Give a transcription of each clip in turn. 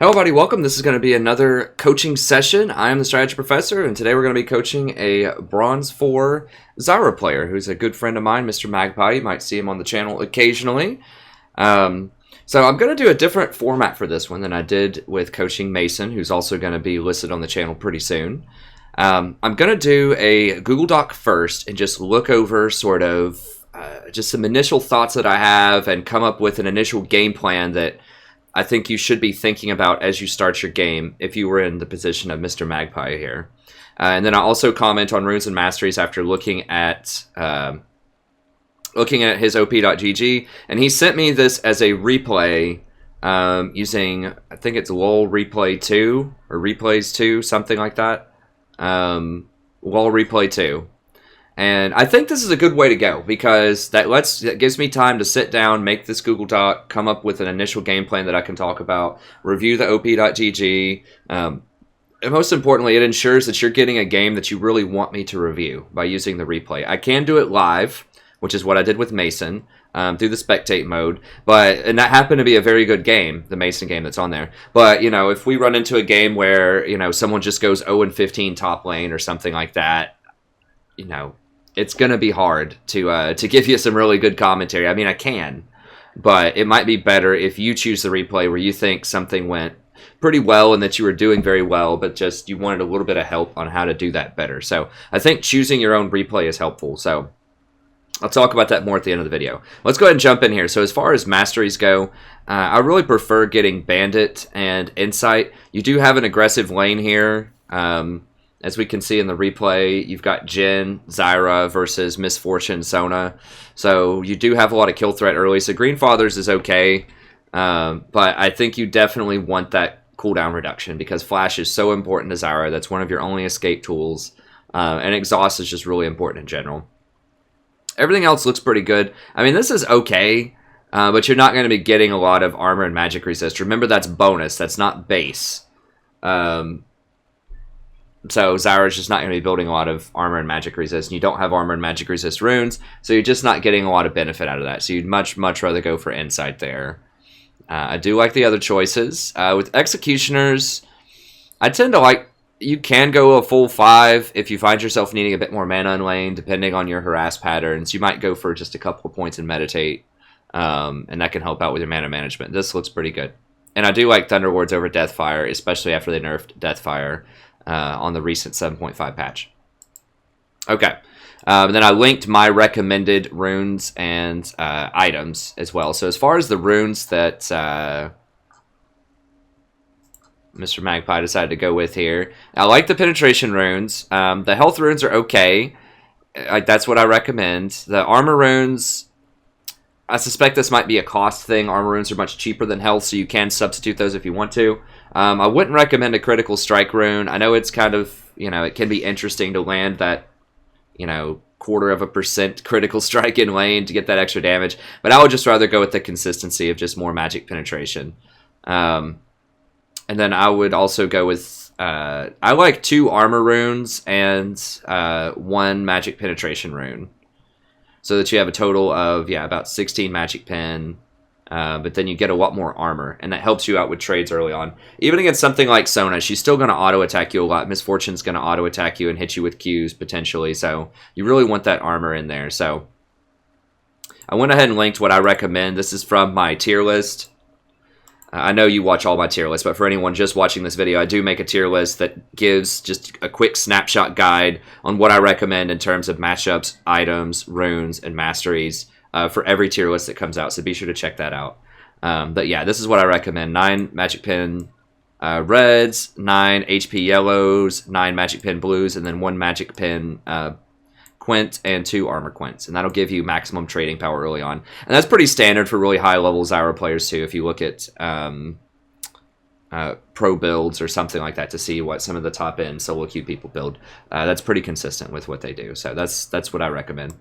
Hello everybody, welcome. This is going to be another coaching session. I am the Strategy Professor, and today we're going to be coaching a Bronze 4 Zyra player, who's a good friend of mine, Mr. Magpie. You might see him on the channel occasionally. So I'm going to do a different format for this one than I did with coaching Mason, who's also going to be listed on the channel pretty soon. I'm going to do a Google Doc first and just look over sort of just some initial thoughts that I have and come up with an initial game plan that I think you should be thinking about as you start your game if you were in the position of Mr. Magpie here. And then I also comment on runes and masteries after looking at his op.gg, and he sent me this as a replay using, I think it's LOL Replay 2 or Replays 2, something like that. LOL Replay 2. And I think this is a good way to go because that gives me time to sit down, make this Google Doc, come up with an initial game plan that I can talk about, review the op.gg, and most importantly, it ensures that you're getting a game that you really want me to review by using the replay. I can do it live, which is what I did with Mason, through the spectate mode, and that happened to be a very good game, the Mason game that's on there. But, you know, if we run into a game where, you know, someone just goes 0-15 top lane or something like that, you know, it's going to be hard to give you some really good commentary. I mean, I can, but it might be better if you choose the replay where you think something went pretty well and that you were doing very well, but just you wanted a little bit of help on how to do that better. So I think choosing your own replay is helpful. So I'll talk about that more at the end of the video. Let's go ahead and jump in here. So as far as masteries go, I really prefer getting Bandit and Insight. You do have an aggressive lane here. As we can see in the replay, you've got Jin, Zyra versus Misfortune, Sona. So you do have a lot of kill threat early. So Green Fathers is okay, but I think you definitely want that cooldown reduction because Flash is so important to Zyra. That's one of your only escape tools. And Exhaust is just really important in general. Everything else looks pretty good. I mean, this is okay, but you're not going to be getting a lot of armor and magic resist. Remember, that's bonus. That's not base. So Zyra's just not going to be building a lot of armor and magic resist, and you don't have armor and magic resist runes, so you're just not getting a lot of benefit out of that. So you'd much rather go for Insight there. I do like the other choices. With Executioners, I tend to like, you can go a full 5 if you find yourself needing a bit more mana in lane, depending on your harass patterns. You might go for just a couple of points and meditate, and that can help out with your mana management. This looks pretty good. And I do like Thunderwards over Deathfire, especially after they nerfed Deathfire on the recent 7.5 patch. Okay. Then I linked my recommended runes and items as well. So as far as the runes that Mr. Magpie decided to go with here, I like the penetration runes. The health runes are okay. That's what I recommend. The armor runes, I suspect this might be a cost thing. Armor runes are much cheaper than health, so you can substitute those if you want to. I wouldn't recommend a critical strike rune. I know it's kind of, you know, it can be interesting to land that, you know, 0.25% critical strike in lane to get that extra damage, but I would just rather go with the consistency of just more magic penetration. And then I would also go with, I like 2 armor runes and 1 magic penetration rune, so that you have a total of, yeah, about 16 magic pen. But then you get a lot more armor, and that helps you out with trades early on. Even against something like Sona, she's still going to auto-attack you a lot. Misfortune's going to auto-attack you and hit you with Qs, potentially, so you really want that armor in there. So I went ahead and linked what I recommend. This is from my tier list. I know you watch all my tier lists, but for anyone just watching this video, I do make a tier list that gives just a quick snapshot guide on what I recommend in terms of matchups, items, runes, and masteries for every tier list that comes out, so be sure to check that out. But yeah, this is what I recommend. 9 Magic Pen reds, 9 HP yellows, 9 Magic Pen blues, and then 1 Magic Pen Quint and 2 Armor Quints, and that'll give you maximum trading power early on. And that's pretty standard for really high-level Zyra players too, if you look at pro builds or something like that to see what some of the top-end solo queue people build. That's pretty consistent with what they do, so that's what I recommend.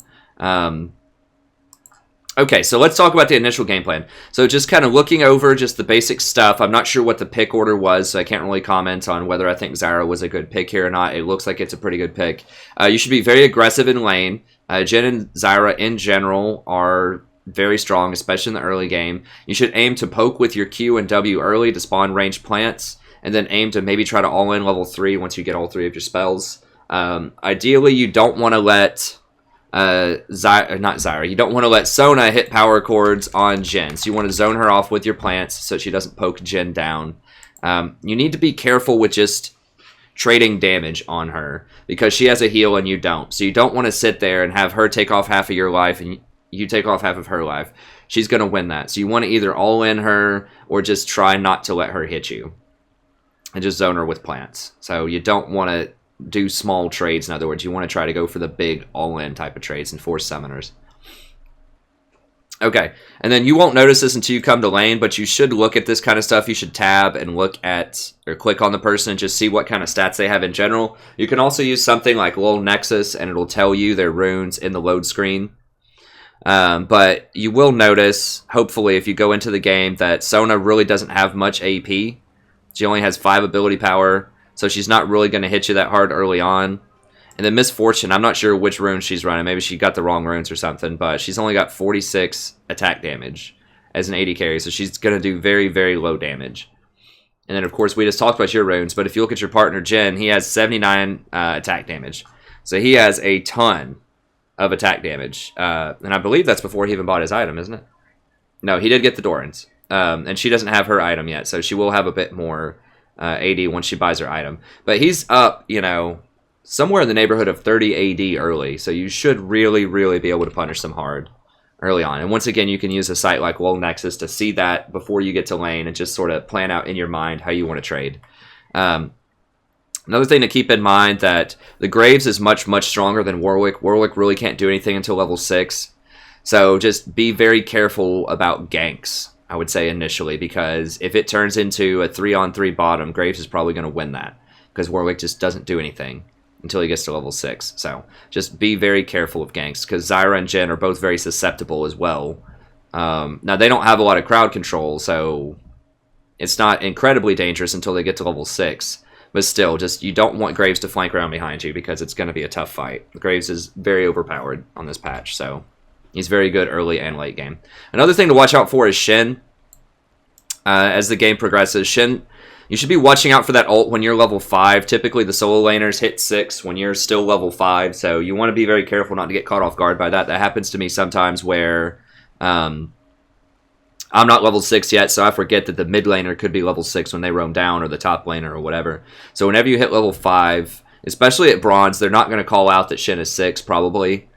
Okay, so let's talk about the initial game plan. So just kind of looking over just the basic stuff. I'm not sure what the pick order was, so I can't really comment on whether I think Zyra was a good pick here or not. It looks like it's a pretty good pick. You should be very aggressive in lane. Jin and Zyra in general are very strong, especially in the early game. You should aim to poke with your Q and W early to spawn ranged plants, and then aim to maybe try to all-in level 3 once you get all 3 of your spells. Ideally, you don't want to let you don't want to let Sona hit power chords on Jin. So you want to zone her off with your plants so she doesn't poke Jin down. You need to be careful with just trading damage on her because she has a heal and you don't. So you don't want to sit there and have her take off half of your life and you take off half of her life. She's going to win that. So you want to either all in her or just try not to let her hit you and just zone her with plants. So you don't want to do small trades. In other words, you want to try to go for the big all-in type of trades and force summoners. Okay, and then you won't notice this until you come to lane, but you should look at this kind of stuff. You should tab and look at, or click on the person and just see what kind of stats they have in general. You can also use something like Lul Nexus, and it'll tell you their runes in the load screen. But you will notice, hopefully, if you go into the game, that Sona really doesn't have much AP. She only has 5 ability power, so she's not really going to hit you that hard early on. And then Misfortune, I'm not sure which runes she's running. Maybe she got the wrong runes or something, but she's only got 46 attack damage as an AD carry, so she's going to do very, very low damage. And then, of course, we just talked about your runes, but if you look at your partner, Jin, he has 79 attack damage. So he has a ton of attack damage. And I believe that's before he even bought his item, isn't it? No, he did get the Dorans. And she doesn't have her item yet, so she will have a bit more AD once she buys her item. But he's up, somewhere in the neighborhood of 30 AD early, so you should really, really be able to punish them hard early on. And once again, you can use a site like Lul Nexus to see that before you get to lane and just sort of plan out in your mind how you want to trade. Another thing to keep in mind that the Graves is much, much stronger than Warwick. Warwick really can't do anything until level 6, so just be very careful about ganks, I would say initially, because if it turns into a 3-on-3 bottom, Graves is probably going to win that because Warwick just doesn't do anything until he gets to level 6. So just be very careful of ganks because Zyra and Jin are both very susceptible as well. Now, they don't have a lot of crowd control, so it's not incredibly dangerous until they get to level 6. But still, just you don't want Graves to flank around behind you because it's going to be a tough fight. Graves is very overpowered on this patch, so he's very good early and late game. Another thing to watch out for is Shin. As the game progresses, Shin, you should be watching out for that ult when you're level 5. Typically, the solo laners hit 6 when you're still level 5, so you want to be very careful not to get caught off guard by that. That happens to me sometimes where I'm not level 6 yet, so I forget that the mid laner could be level 6 when they roam down, or the top laner, or whatever. So whenever you hit level 5, especially at bronze, they're not going to call out that Shin is 6, probably.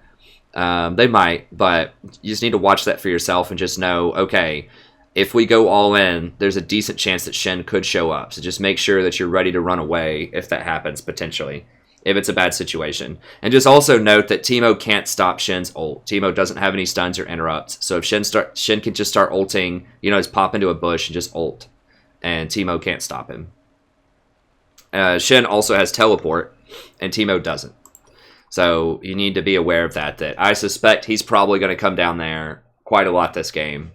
They might, but you just need to watch that for yourself and just know, okay, if we go all in, there's a decent chance that Shin could show up. So just make sure that you're ready to run away if that happens, potentially, if it's a bad situation. And just also note that Teemo can't stop Shin's ult. Teemo doesn't have any stuns or interrupts. So if Shin can just start ulting, just pop into a bush and just ult. And Teemo can't stop him. Shin also has teleport, and Teemo doesn't. So you need to be aware of that I suspect he's probably going to come down there quite a lot this game.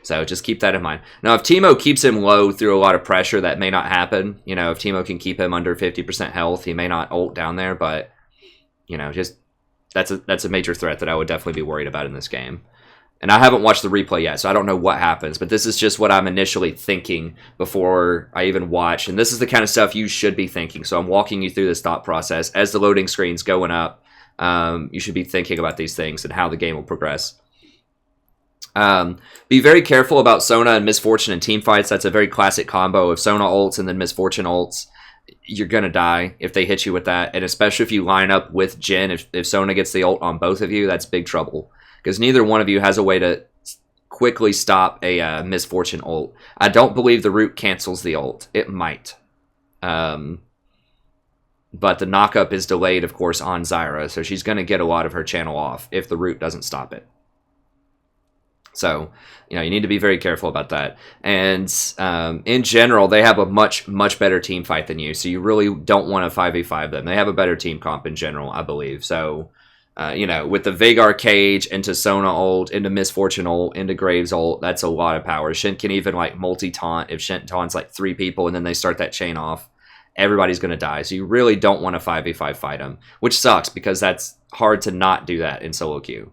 So just keep that in mind. Now, if Teemo keeps him low through a lot of pressure, that may not happen. If Teemo can keep him under 50% health, he may not ult down there. But, just that's a major threat that I would definitely be worried about in this game. And I haven't watched the replay yet, so I don't know what happens. But this is just what I'm initially thinking before I even watch. And this is the kind of stuff you should be thinking. So I'm walking you through this thought process. As the loading screen's going up, you should be thinking about these things and how the game will progress. Be very careful about Sona and Misfortune in team fights. That's a very classic combo. If Sona ults and then Misfortune ults, you're going to die if they hit you with that. And especially if you line up with Jin, if Sona gets the ult on both of you, that's big trouble. Because neither one of you has a way to quickly stop a Misfortune ult. I don't believe the root cancels the ult. It might. But the knockup is delayed, of course, on Zyra. So she's going to get a lot of her channel off if the root doesn't stop it. So, you need to be very careful about that. And in general, they have a much, much better team fight than you. So you really don't want to 5v5 them. They have a better team comp in general, I believe. So, with the Veigar cage into Sona ult, into Misfortune ult, into Graves ult, that's a lot of power. Shin can even multi-taunt. If Shin taunts 3 people and then they start that chain off, everybody's going to die. So you really don't want to 5v5 fight them, which sucks because that's hard to not do that in solo queue.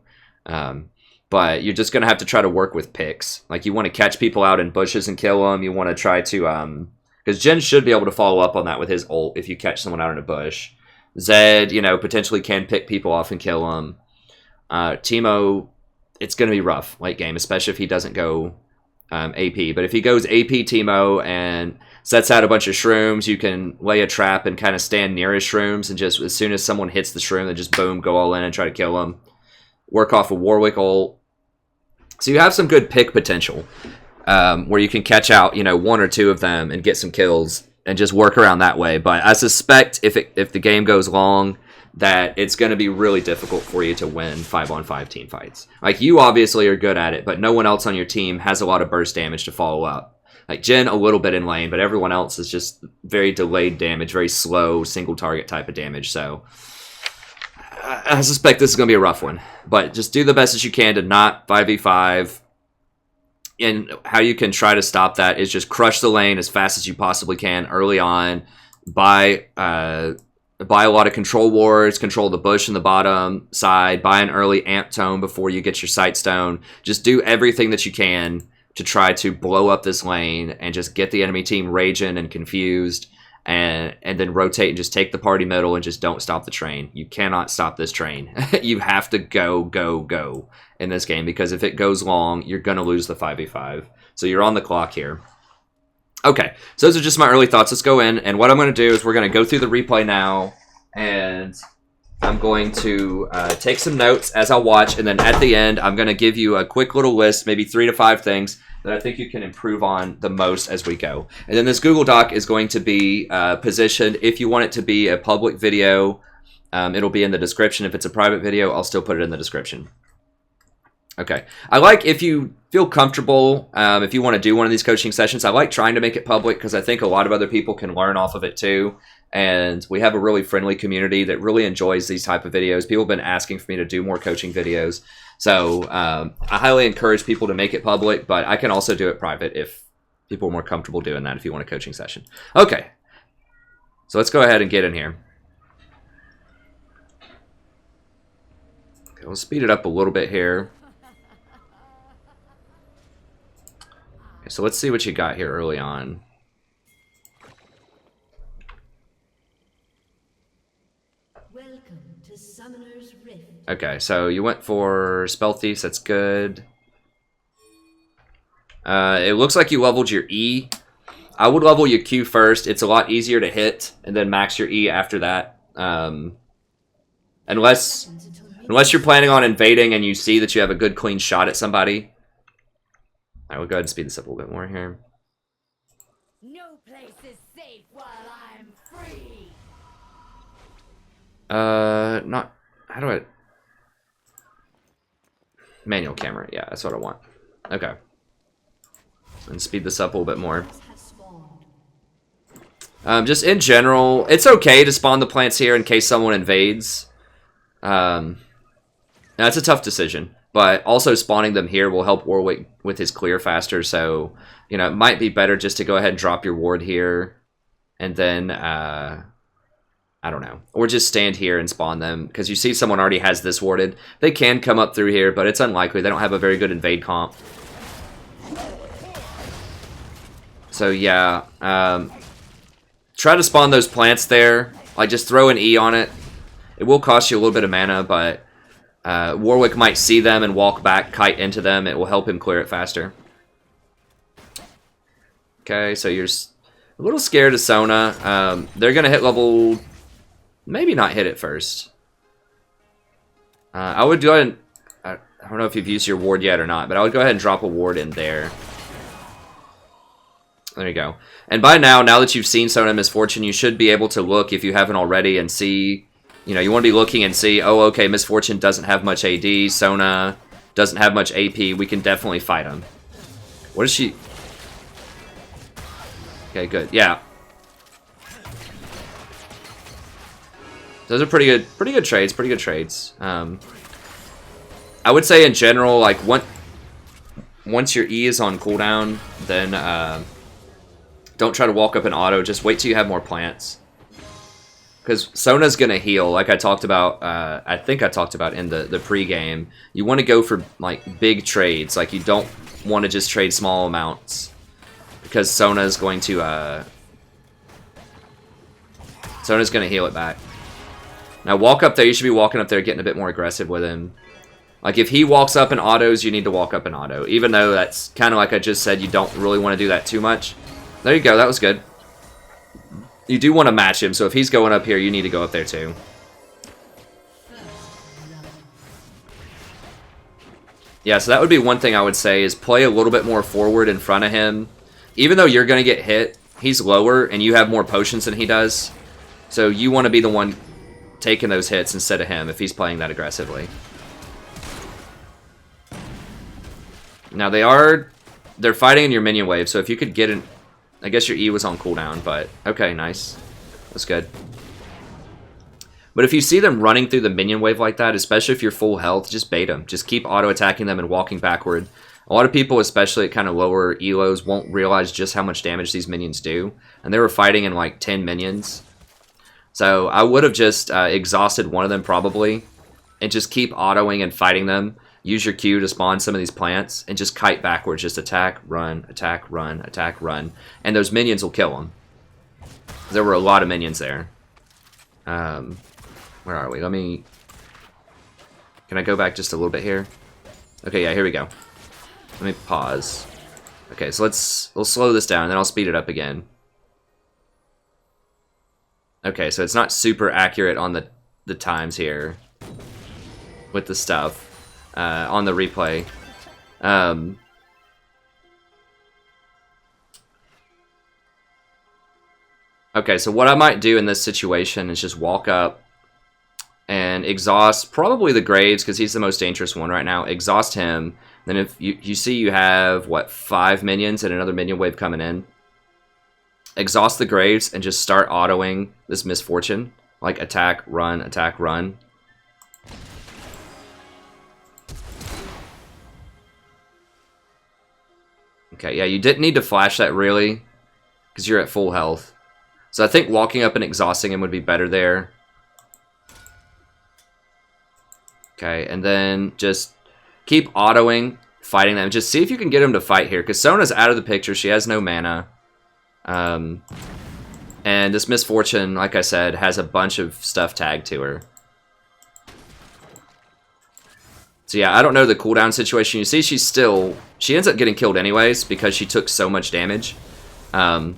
but you're just going to have to try to work with picks. Like, you want to catch people out in bushes and kill them. You want to try to, because Jin should be able to follow up on that with his ult if you catch someone out in a bush. Zed, you know, potentially can pick people off and kill them. Teemo, it's going to be rough late game, especially if he doesn't go AP. But if he goes AP Teemo and sets out a bunch of shrooms, you can lay a trap and kind of stand near his shrooms, and just as soon as someone hits the shroom, then just boom, go all in and try to kill him. Work off a Warwick ult. So you have some good pick potential, where you can catch out, you know, 1 or 2 of them and get some kills and just work around that way. But I suspect if the game goes long, that it's going to be really difficult for you to win 5-on-5 team fights. Like, you obviously are good at it, but no one else on your team has a lot of burst damage to follow up. Like, Jin a little bit in lane, but everyone else is just very delayed damage, very slow, single target type of damage. So I suspect this is going to be a rough one. But just do the best as you can to not 5v5. And how you can try to stop that is just crush the lane as fast as you possibly can early on. Buy a lot of control wards, control the bush in the bottom side, buy an early amp tome before you get your sight stone. Just do everything that you can to try to blow up this lane and just get the enemy team raging and confused, and then rotate and just take the party middle and just don't stop the train. You cannot stop this train. You have to go in this game, because if it goes long, you're going to lose the 5v5. So you're on the clock here. Okay, so those are just my early thoughts. Let's go in, and what I'm going to do is we're going to go through the replay now, and I'm going to take some notes as I watch, and then at the end, I'm going to give you a quick little list, maybe 3 to 5 things that I think you can improve on the most as we go. And then this Google Doc is going to be positioned. If you want it to be a public video, it'll be in the description. If it's a private video, I'll still put it in the description. Okay. I like, if you feel comfortable, if you want to do one of these coaching sessions, I like trying to make it public, because I think a lot of other people can learn off of it too. And we have a really friendly community that really enjoys these type of videos. People have been asking for me to do more coaching videos. So I highly encourage people to make it public, but I can also do it private if people are more comfortable doing that, if you want a coaching session. Okay. So let's go ahead and get in here. Okay, we'll speed it up a little bit here. Okay, so let's see what you got here early on. Okay, so you went for Spell Thieves, that's good. It looks like you leveled your E. I would level your Q first. It's a lot easier to hit, and then max your E after that. Unless you're planning on invading and you see that you have a good clean shot at somebody. I will go ahead and speed this up a little bit more here. No place is safe while I'm free. Not, how do I... Manual camera, yeah, that's what I want. Okay. And speed this up a little bit more. Just in general, it's okay to spawn the plants here in case someone invades. Now, it's a tough decision, but also spawning them here will help Warwick with his clear faster, so, you know, it might be better just to go ahead and drop your ward here, and then, I don't know. Or just stand here and spawn them, because you see someone already has this warded. They can come up through here, but it's unlikely. They don't have a very good invade comp. So yeah, try to spawn those plants there. Like, just throw an E on it. It will cost you a little bit of mana, but Warwick might see them and walk back, kite into them. It will help him clear it faster. Okay, so you're a little scared of Sona. They're going to hit level... Maybe not hit it first. I would go ahead and... I don't know if you've used your ward yet or not, but I would go ahead and drop a ward in there. There you go. And by now that you've seen Sona Misfortune, you should be able to look, if you haven't already, and see... You know, you want to be looking and see, oh, okay, Misfortune doesn't have much AD, Sona doesn't have much AP, we can definitely fight him. What is she... Okay, good. Yeah. Those are pretty good trades, pretty good trades. I would say in general, like, once your E is on cooldown, then don't try to walk up and auto, just wait till you have more plants. because Sona's gonna heal, like I talked about. I think I talked about in the pregame. You want to go for like big trades. Like you don't want to just trade small amounts because Sona's going to heal it back. Now walk up there. You should be walking up there, getting a bit more aggressive with him. Like if he walks up in autos, you need to walk up in auto. Even though that's kind of like I just said, you don't really want to do that too much. There you go. That was good. You do want to match him, so if he's going up here, you need to go up there too. Yeah, so that would be one thing I would say is play a little bit more forward in front of him. Even though you're going to get hit, he's lower and you have more potions than he does. So you want to be the one taking those hits instead of him if he's playing that aggressively. Now they're fighting in your minion wave, so if you could get in... I guess your E was on cooldown, but okay, nice. That's good. But if you see them running through the minion wave like that, especially if you're full health, just bait them. Just keep auto-attacking them and walking backward. A lot of people, especially at kind of lower elos, won't realize just how much damage these minions do. And they were fighting in like 10 minions. So I would have just exhausted one of them probably. And just keep autoing and fighting them. Use your Q to spawn some of these plants and just kite backwards. Just attack, run, attack, run, attack, run. And those minions will kill them. There were a lot of minions there. Where are we? Can I go back just a little bit here? Okay, yeah, here we go. Let me pause. Okay, so we'll slow this down and then I'll speed it up again. Okay, so it's not super accurate on the times here with the stuff. On the replay. Okay, so what I might do in this situation is just walk up and exhaust probably the Graves because he's the most dangerous one right now. Exhaust him. Then if you see you have, what, 5 minions and another minion wave coming in. Exhaust the Graves and just start autoing this Misfortune. Like attack, run, attack, run. Okay, yeah, you didn't need to flash that really, because you're at full health. So I think walking up and exhausting him would be better there. Okay, and then just keep autoing, fighting them. Just see if you can get him to fight here, because Sona's out of the picture. She has no mana. And this Misfortune, like I said, has a bunch of stuff tagged to her. So yeah, I don't know the cooldown situation. You see she ends up getting killed anyways because she took so much damage. But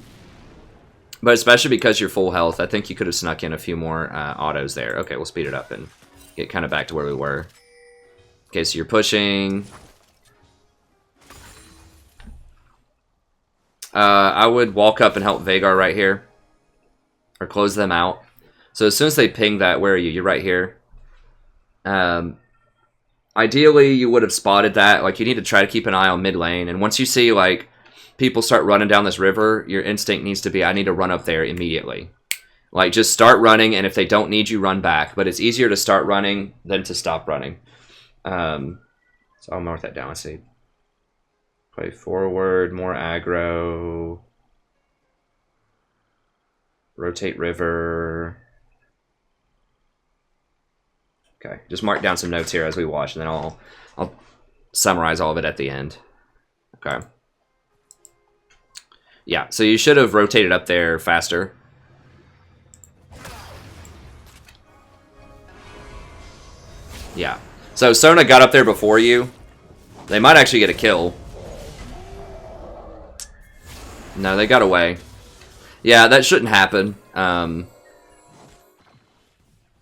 especially because you're full health, I think you could have snuck in a few more autos there. Okay, we'll speed it up and get kind of back to where we were. Okay, so you're pushing. I would walk up and help Veigar right here. Or close them out. So as soon as they ping that, where are you? You're right here. Ideally, you would have spotted that. Like, you need to try to keep an eye on mid lane. And once you see, like, people start running down this river, your instinct needs to be, I need to run up there immediately. Like, just start running, and if they don't need you, run back. But it's easier to start running than to stop running. So I'll mark that down. Let's see. Play forward, more aggro. Rotate river. Okay, just mark down some notes here as we watch, and then I'll summarize all of it at the end. Okay. Yeah, so you should have rotated up there faster. Yeah. So Sona got up there before you. They might actually get a kill. No, they got away. Yeah, that shouldn't happen.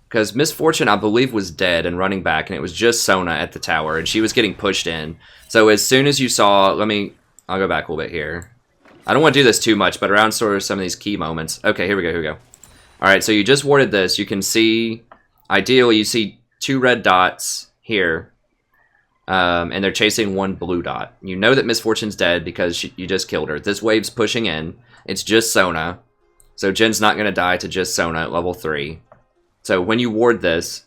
Because Misfortune, I believe, was dead and running back, and it was just Sona at the tower, and she was getting pushed in. So as soon as you saw... I'll go back a little bit here. I don't want to do this too much, but around sort of some of these key moments. Okay, here we go. Alright, so you just warded this. You can see... Ideally, you see 2 red dots here. And they're chasing 1 blue dot. You know that Misfortune's dead because you just killed her. This wave's pushing in. It's just Sona. So Jin's not going to die to just Sona at level 3. So when you ward this,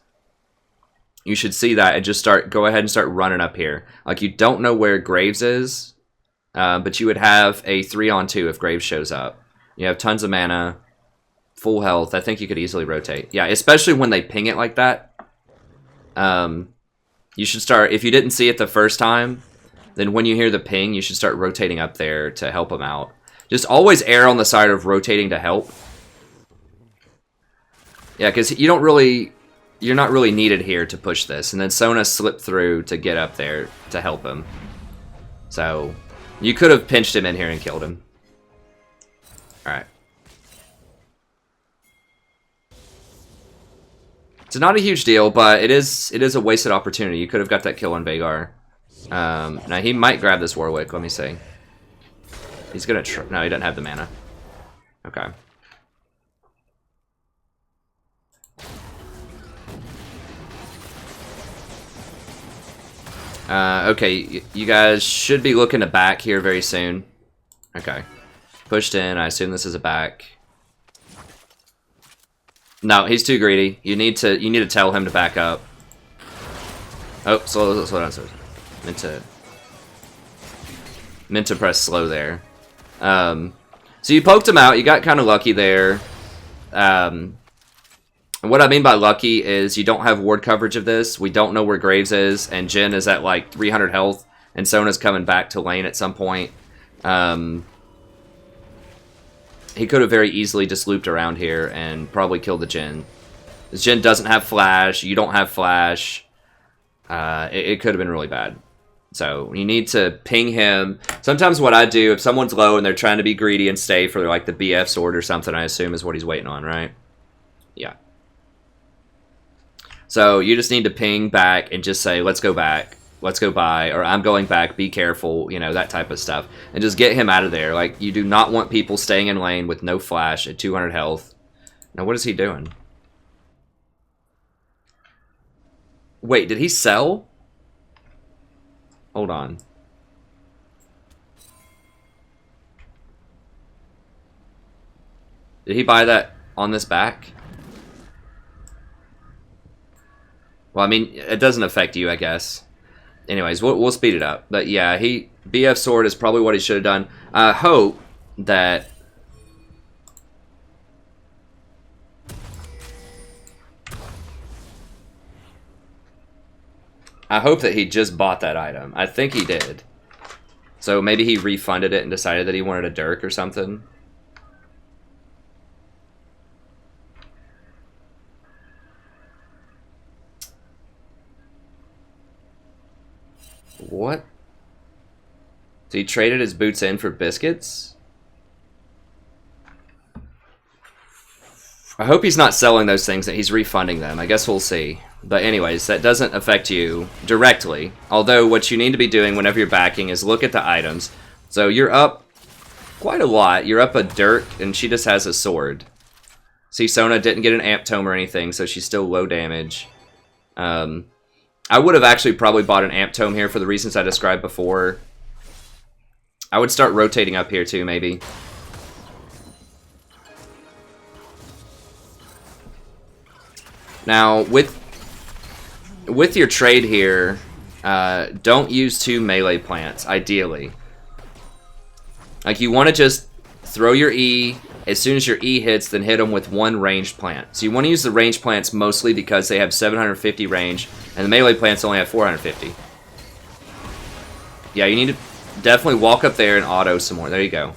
you should see that and just go ahead and start running up here. Like, you don't know where Graves is, but you would have a 3-on-2 if Graves shows up. You have tons of mana, full health, I think you could easily rotate. Yeah, especially when they ping it like that. You should start, if you didn't see it the first time, then when you hear the ping, you should start rotating up there to help them out. Just always err on the side of rotating to help. Yeah, because you're not really needed here to push this. And then Sona slipped through to get up there to help him. So, you could have pinched him in here and killed him. Alright. It's not a huge deal, but it is a wasted opportunity. You could have got that kill on Vhagar. Now, he might grab this Warwick. Let me see. He's gonna try. No, he doesn't have the mana. Okay. Okay, you guys should be looking to back here very soon. Okay. Pushed in. I assume this is a back. No, he's too greedy. You need to tell him to back up. Oh, slow down. Meant to press slow there. So you poked him out. You got kind of lucky there. What I mean by lucky is you don't have ward coverage of this. We don't know where Graves is, and Jhin is at like 300 health, and Sona's coming back to lane at some point. He could have very easily just looped around here and probably killed the Jhin. This Jhin doesn't have flash. You don't have flash. It could have been really bad. So you need to ping him. Sometimes what I do, if someone's low and they're trying to be greedy and stay for like the BF sword or something, I assume is what he's waiting on, right? Yeah. So you just need to ping back and just say, let's go back. Let's go by. Or I'm going back. Be careful. You know, that type of stuff. And just get him out of there. Like, you do not want people staying in lane with no flash at 200 health. Now, what is he doing? Wait, did he sell? Hold on. Did he buy that on this back? Well, I mean, it doesn't affect you, I guess. Anyways, we'll speed it up. But yeah, BF sword is probably what he should have done. I hope that... he just bought that item. I think he did. So maybe he refunded it and decided that he wanted a Dirk or something. What? So he traded his boots in for biscuits? I hope he's not selling those things, that he's refunding them. I guess we'll see. But anyways, that doesn't affect you directly. Although what you need to be doing whenever you're backing is look at the items. So you're up quite a lot. You're up a Dirk, and she just has a sword. See, Sona didn't get an Amp Tome or anything, so she's still low damage. I would have actually probably bought an Amp Tome here for the reasons I described before. I would start rotating up here too, maybe. Now, with your trade here, don't use 2 melee plants, ideally. Like, you want to just throw your E. As soon as your E hits, then hit them with 1 ranged plant. So you want to use the ranged plants mostly because they have 750 range, and the melee plants only have 450. Yeah, you need to definitely walk up there and auto some more. There you go.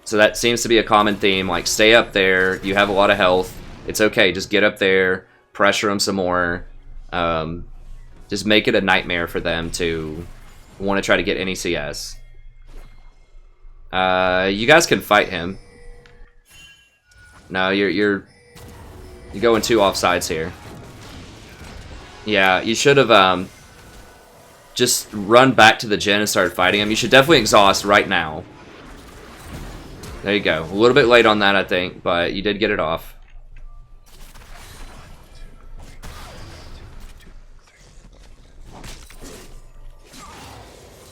So that seems to be a common theme. Like, stay up there. You have a lot of health. It's okay. Just get up there. Pressure them some more. Just make it a nightmare for them to want to try to get any CS. You guys can fight him. No, you're going 2 offsides here. Yeah, you should have just run back to the Jhin and started fighting him. You should definitely exhaust right now. There you go. A little bit late on that, I think, but you did get it off.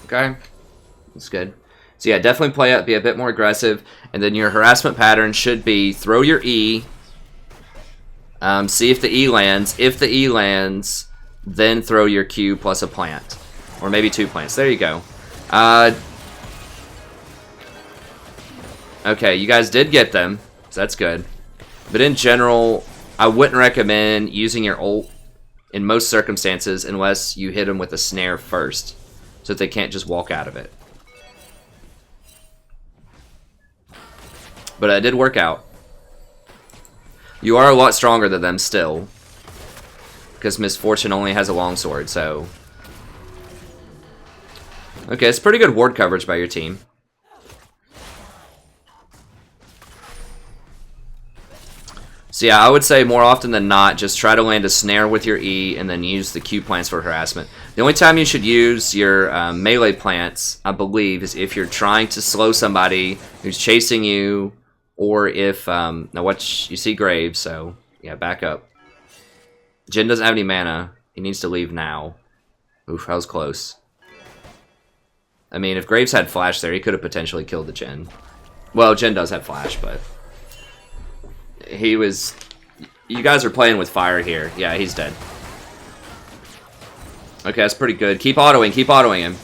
Okay, that's good. So yeah, definitely play up, be a bit more aggressive, and then your harassment pattern should be throw your E, see if the E lands. If the E lands, then throw your Q plus a plant, or maybe 2 plants. There you go. Okay, you guys did get them, so So that's good. But in general, I wouldn't recommend using your ult in most circumstances unless you hit them with a snare first, so that they can't just walk out of it. But it did work out. You are a lot stronger than them still, because Miss Fortune only has a longsword, so... Okay, it's pretty good ward coverage by your team. So yeah, I would say more often than not, just try to land a snare with your E and then use the Q plants for harassment. The only time you should use your melee plants, I believe, is if you're trying to slow somebody who's chasing you, or if, now watch, you see Graves, so yeah, back up. Jin doesn't have any mana. He needs to leave now. Oof, that was close. I mean, if Graves had Flash there, he could have potentially killed the Jin. Well, Jin does have Flash, but... He was... You guys are playing with fire here. Yeah, he's dead. Okay, that's pretty good. Keep autoing him.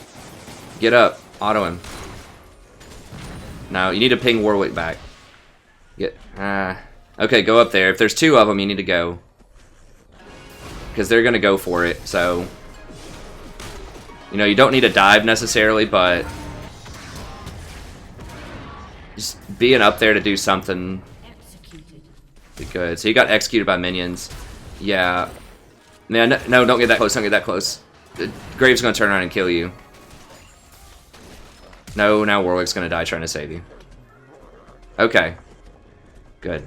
Get up. Auto him. No, you need to ping Warwick back. Get... okay, go up there. If there's two of them, you need to go. Because they're going to go for it, so... You know, you don't need a dive necessarily, but... Just being up there to do something... Be good. So you got executed by minions. Yeah. Man, no, don't get that close. Don't get that close. Graves gonna turn around and kill you. No, now Warwick's gonna die trying to save you. Okay. Good.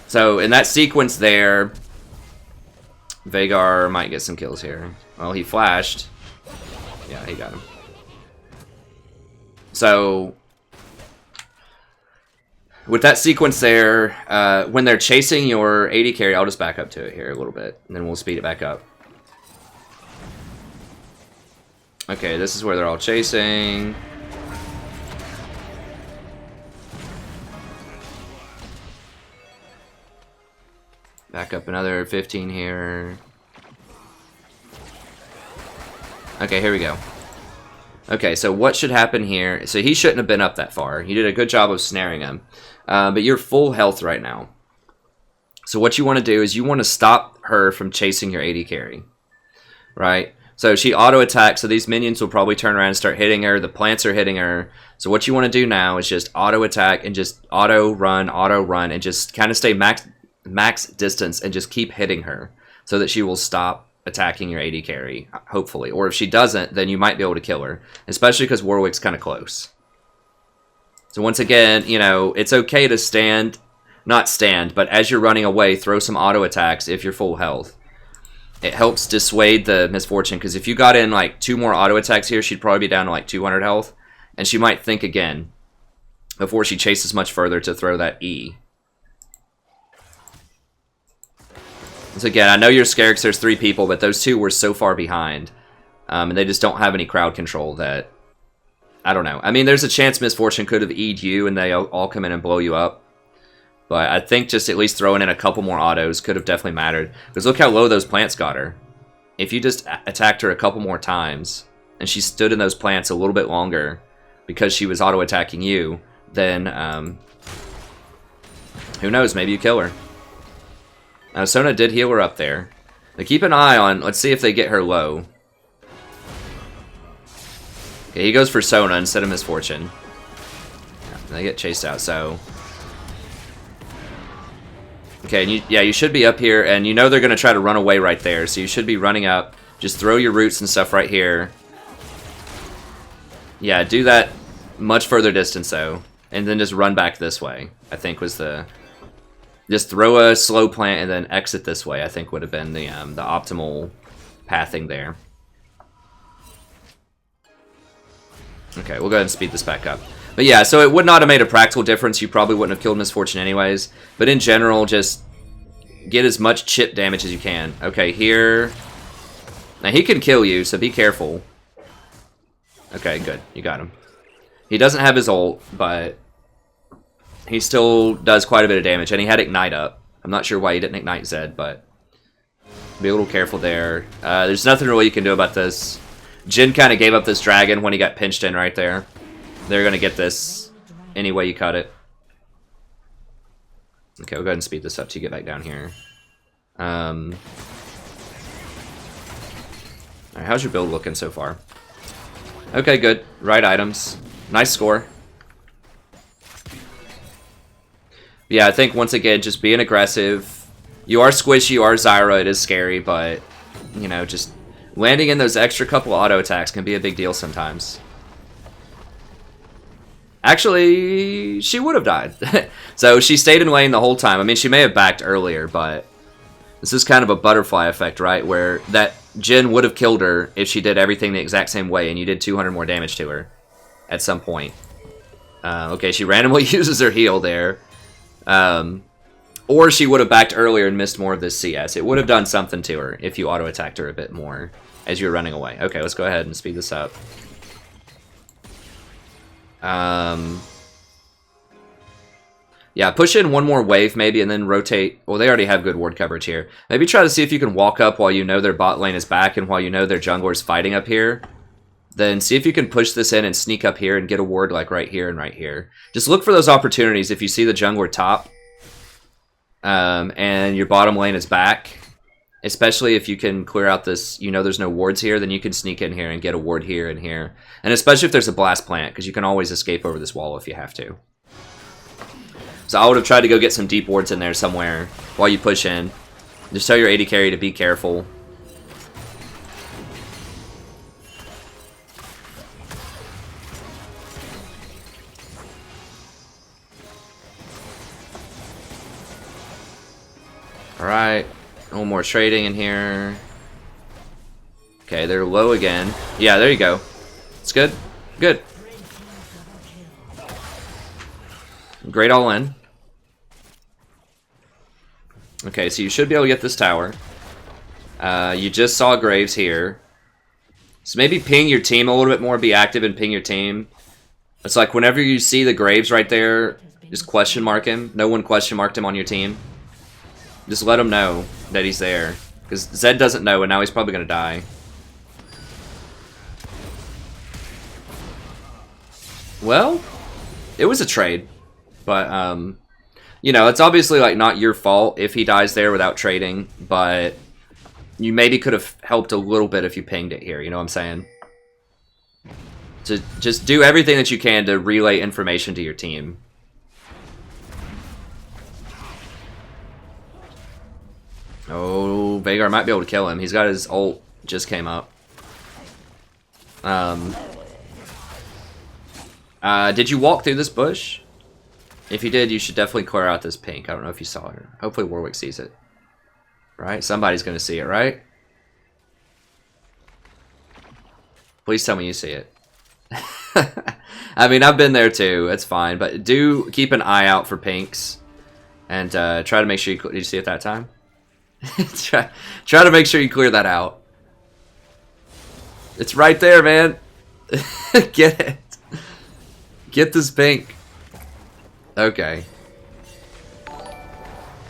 So in that sequence there, Vhagar might get some kills here. Well, he flashed. Yeah, he got him. So... With that sequence there, when they're chasing your AD carry, I'll just back up to it here a little bit, and then we'll speed it back up. Okay, this is where they're all chasing. Back up another 15 here. Okay, here we go. Okay, so what should happen here? So he shouldn't have been up that far. You did a good job of snaring him. But you're full health right now. So what you want to do is you want to stop her from chasing your AD carry. Right? So she auto-attacks, so these minions will probably turn around and start hitting her. The plants are hitting her. So what you want to do now is just auto-attack and just auto-run, and just kind of stay max distance and just keep hitting her so that she will stop attacking your AD carry, hopefully. Or if she doesn't, then you might be able to kill her, especially because Warwick's kind of close. So once again, you know, it's okay to not stand, but as you're running away, throw some auto attacks if you're full health. It helps dissuade the misfortune, because if you got in like 2 more auto attacks here, she'd probably be down to like 200 health, and she might think again before she chases much further to throw that E. So again, I know you're scared because there's 3 people, but those 2 were so far behind, and they just don't have any crowd control that... I don't know. I mean, there's a chance Misfortune could have E'd you and they all come in and blow you up. But I think just at least throwing in a couple more autos could have definitely mattered. Because look how low those plants got her. If you just attacked her a couple more times, and she stood in those plants a little bit longer because she was auto-attacking you, then, who knows, maybe you kill her. Now, Sona did heal her up there. Now keep an eye on, let's see if they get her low. Okay, he goes for Sona instead of Misfortune. Yeah, they get chased out, so... Okay, and you should be up here, and you know they're going to try to run away right there, so you should be running up. Just throw your roots and stuff right here. Yeah, do that much further distance, though. And then just run back this way, I think was the... Just throw a slow plant and then exit this way, I think would have been the optimal pathing there. Okay, we'll go ahead and speed this back up. But yeah, so it would not have made a practical difference. You probably wouldn't have killed Misfortune anyways. But in general, just get as much chip damage as you can. Okay, here... Now, he can kill you, so be careful. Okay, good. You got him. He doesn't have his ult, but he still does quite a bit of damage. And he had Ignite up. I'm not sure why he didn't Ignite Zed, but be a little careful there. There's nothing really you can do about this. Jin kind of gave up this dragon when he got pinched in right there. They're going to get this any way you cut it. Okay, we'll go ahead and speed this up till you get back down here. Alright, how's your build looking so far? Okay, good. Right items. Nice score. Yeah, I think once again, just being aggressive. You are squishy, you are Zyra, it is scary, but, you know, just landing in those extra couple auto attacks can be a big deal sometimes. Actually, she would have died. So she stayed in lane the whole time. I mean, she may have backed earlier, but this is kind of a butterfly effect, right? Where that Jhin would have killed her if she did everything the exact same way, and you did 200 more damage to her at some point. Okay, she randomly uses her heal there. Or she would have backed earlier and missed more of this CS. It would have done something to her if you auto-attacked her a bit more as you were running away. Okay, let's go ahead and speed this up. Yeah, push in one more wave maybe and then rotate. Well, they already have good ward coverage here. Maybe try to see if you can walk up while you know their bot lane is back and while you know their jungler's fighting up here. Then see if you can push this in and sneak up here and get a ward like right here and right here. Just look for those opportunities if you see the jungler top and your bottom lane is back. Especially if you can clear out this, you know there's no wards here, then you can sneak in here and get a ward here and here. And especially if there's a blast plant, because you can always escape over this wall if you have to. So I would have tried to go get some deep wards in there somewhere while you push in. Just tell your AD carry to be careful. Alright, no more trading in here. Okay, they're low again. Yeah, there you go. It's good. Good. Great all in. Okay, so you should be able to get this tower. You just saw Graves here. So maybe ping your team a little bit more, be active and ping your team. It's like whenever you see the Graves right there, just question mark him. No one question marked him on your team. Just let him know that he's there. Because Zed doesn't know and now he's probably going to die. Well, it was a trade. But, you know, it's obviously, like, not your fault if he dies there without trading, but you maybe could have helped a little bit if you pinged it here, you know what I'm saying? To just do everything that you can to relay information to your team. Oh, Veigar might be able to kill him. He's got his ult, just came up. Did you walk through this bush? If you did, you should definitely clear out this pink. I don't know if you saw it. Hopefully Warwick sees it. Right? Somebody's going to see it, right? Please tell me you see it. I mean, I've been there too. It's fine. But do keep an eye out for pinks. And try to make sure you... Did you see it that time? try to make sure you clear that out. It's right there, man. Get it. Get this pink. Okay.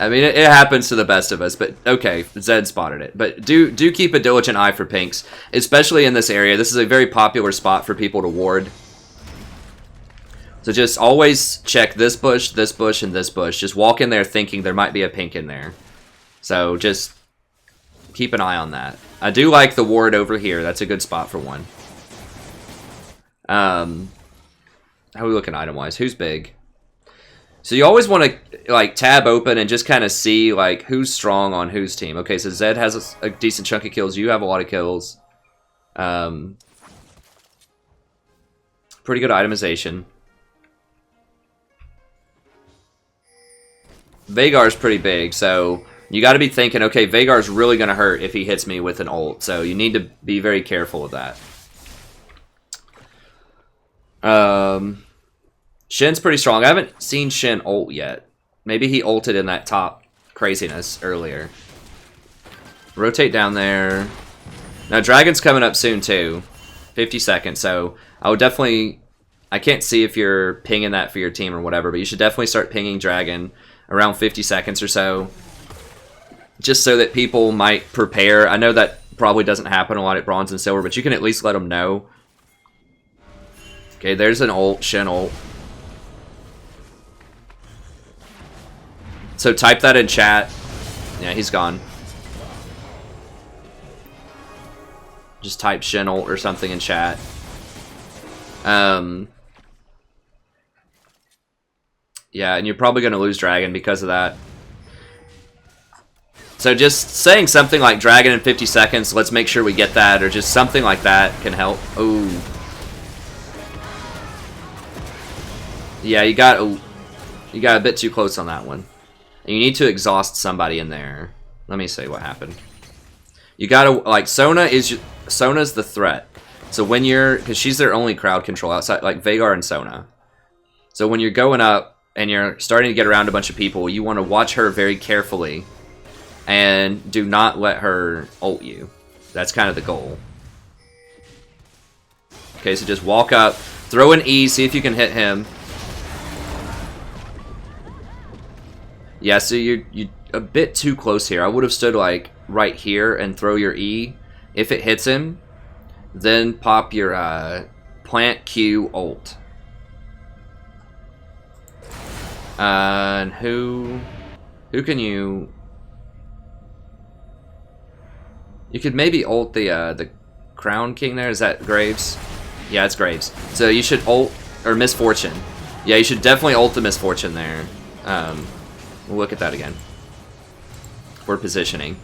I mean, it happens to the best of us, but okay, Zed spotted it. But do keep a diligent eye for pinks, especially in this area. This is a very popular spot for people to ward. So just always check this bush, and this bush. Just walk in there thinking there might be a pink in there. So just keep an eye on that. I do like the ward over here. That's a good spot for one. How are we looking item-wise? Who's big? So you always want to like tab open and just kind of see like who's strong on whose team. Okay, so Zed has a decent chunk of kills. You have a lot of kills. Pretty good itemization. Veigar's pretty big, so you got to be thinking, okay, Veigar's really going to hurt if he hits me with an ult. So you need to be very careful of that. Shin's pretty strong. I haven't seen Shin ult yet. Maybe he ulted in that top craziness earlier. Rotate down there. Now, Dragon's coming up soon, too. 50 seconds, so I would definitely... I can't see if you're pinging that for your team or whatever, but you should definitely start pinging Dragon around 50 seconds or so. Just so that people might prepare. I know that probably doesn't happen a lot at Bronze and Silver, but you can at least let them know. Okay, there's an ult, Shin ult. So type that in chat. Yeah, he's gone. Just type Shin ult or something in chat. Yeah, and you're probably going to lose Dragon because of that. So just saying something like Dragon in 50 seconds, let's make sure we get that, or just something like that can help. Ooh. Yeah, you got a bit too close on that one. And you need to exhaust somebody in there. Let me see what happened. You gotta, like, Sona's the threat. So when you're, because she's their only crowd control outside, like Veigar and Sona. So when you're going up and you're starting to get around a bunch of people, you want to watch her very carefully. And do not let her ult you. That's kind of the goal. Okay, so just walk up, throw an E, see if you can hit him. Yeah, so you're a bit too close here. I would have stood like right here and throw your E. If it hits him, then pop your plant Q ult. And who can you? You could maybe ult the Crown King there. Is that Graves? Yeah, it's Graves. So you should ult, or Misfortune. Yeah, you should definitely ult the Misfortune there. We'll look at that again. For positioning.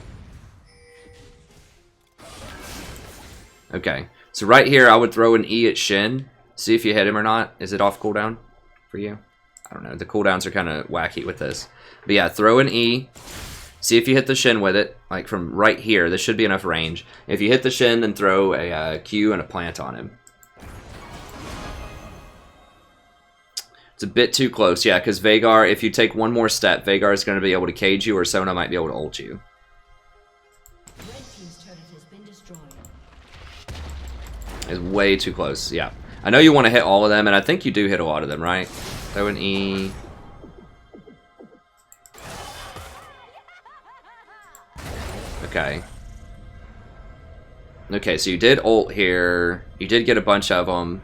Okay, so right here I would throw an E at Shin. See if you hit him or not. Is it off cooldown for you? I don't know. The cooldowns are kind of wacky with this. But yeah, throw an E. See if you hit the Shin with it, like from right here. This should be enough range. If you hit the Shin, then throw a Q and a plant on him. It's a bit too close, yeah, because Veigar, if you take one more step, Veigar is going to be able to cage you, or Sona might be able to ult you. Red team's turret has been destroyed. It's way too close, yeah. I know you want to hit all of them, and I think you do hit a lot of them, right? Throw an E. Okay. Okay, so you did ult here. You did get a bunch of them.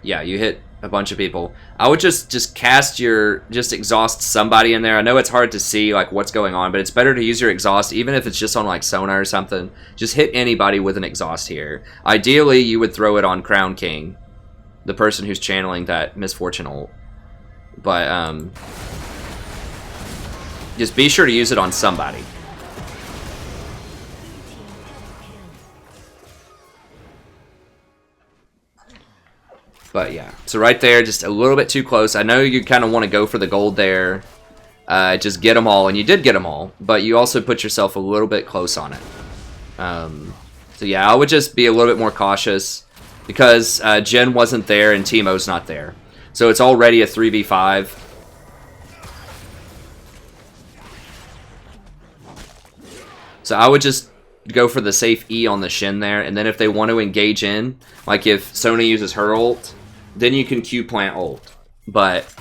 Yeah, you hit a bunch of people. I would just cast your, just exhaust somebody in there. I know it's hard to see like what's going on, but it's better to use your exhaust, even if it's just on like Sona or something. Just hit anybody with an exhaust here. Ideally, you would throw it on Crown King, the person who's channeling that Misfortune ult. But, just be sure to use it on somebody. But yeah, so right there, just a little bit too close. I know you kind of want to go for the gold there. Just get them all, and you did get them all. But you also put yourself a little bit close on it. So yeah, I would just be a little bit more cautious. Because Jen wasn't there and Teemo's not there. So it's already a 3v5. So I would just go for the safe E on the Shin there, and then if they want to engage in, like if Sona uses her ult, then you can Q plant ult. But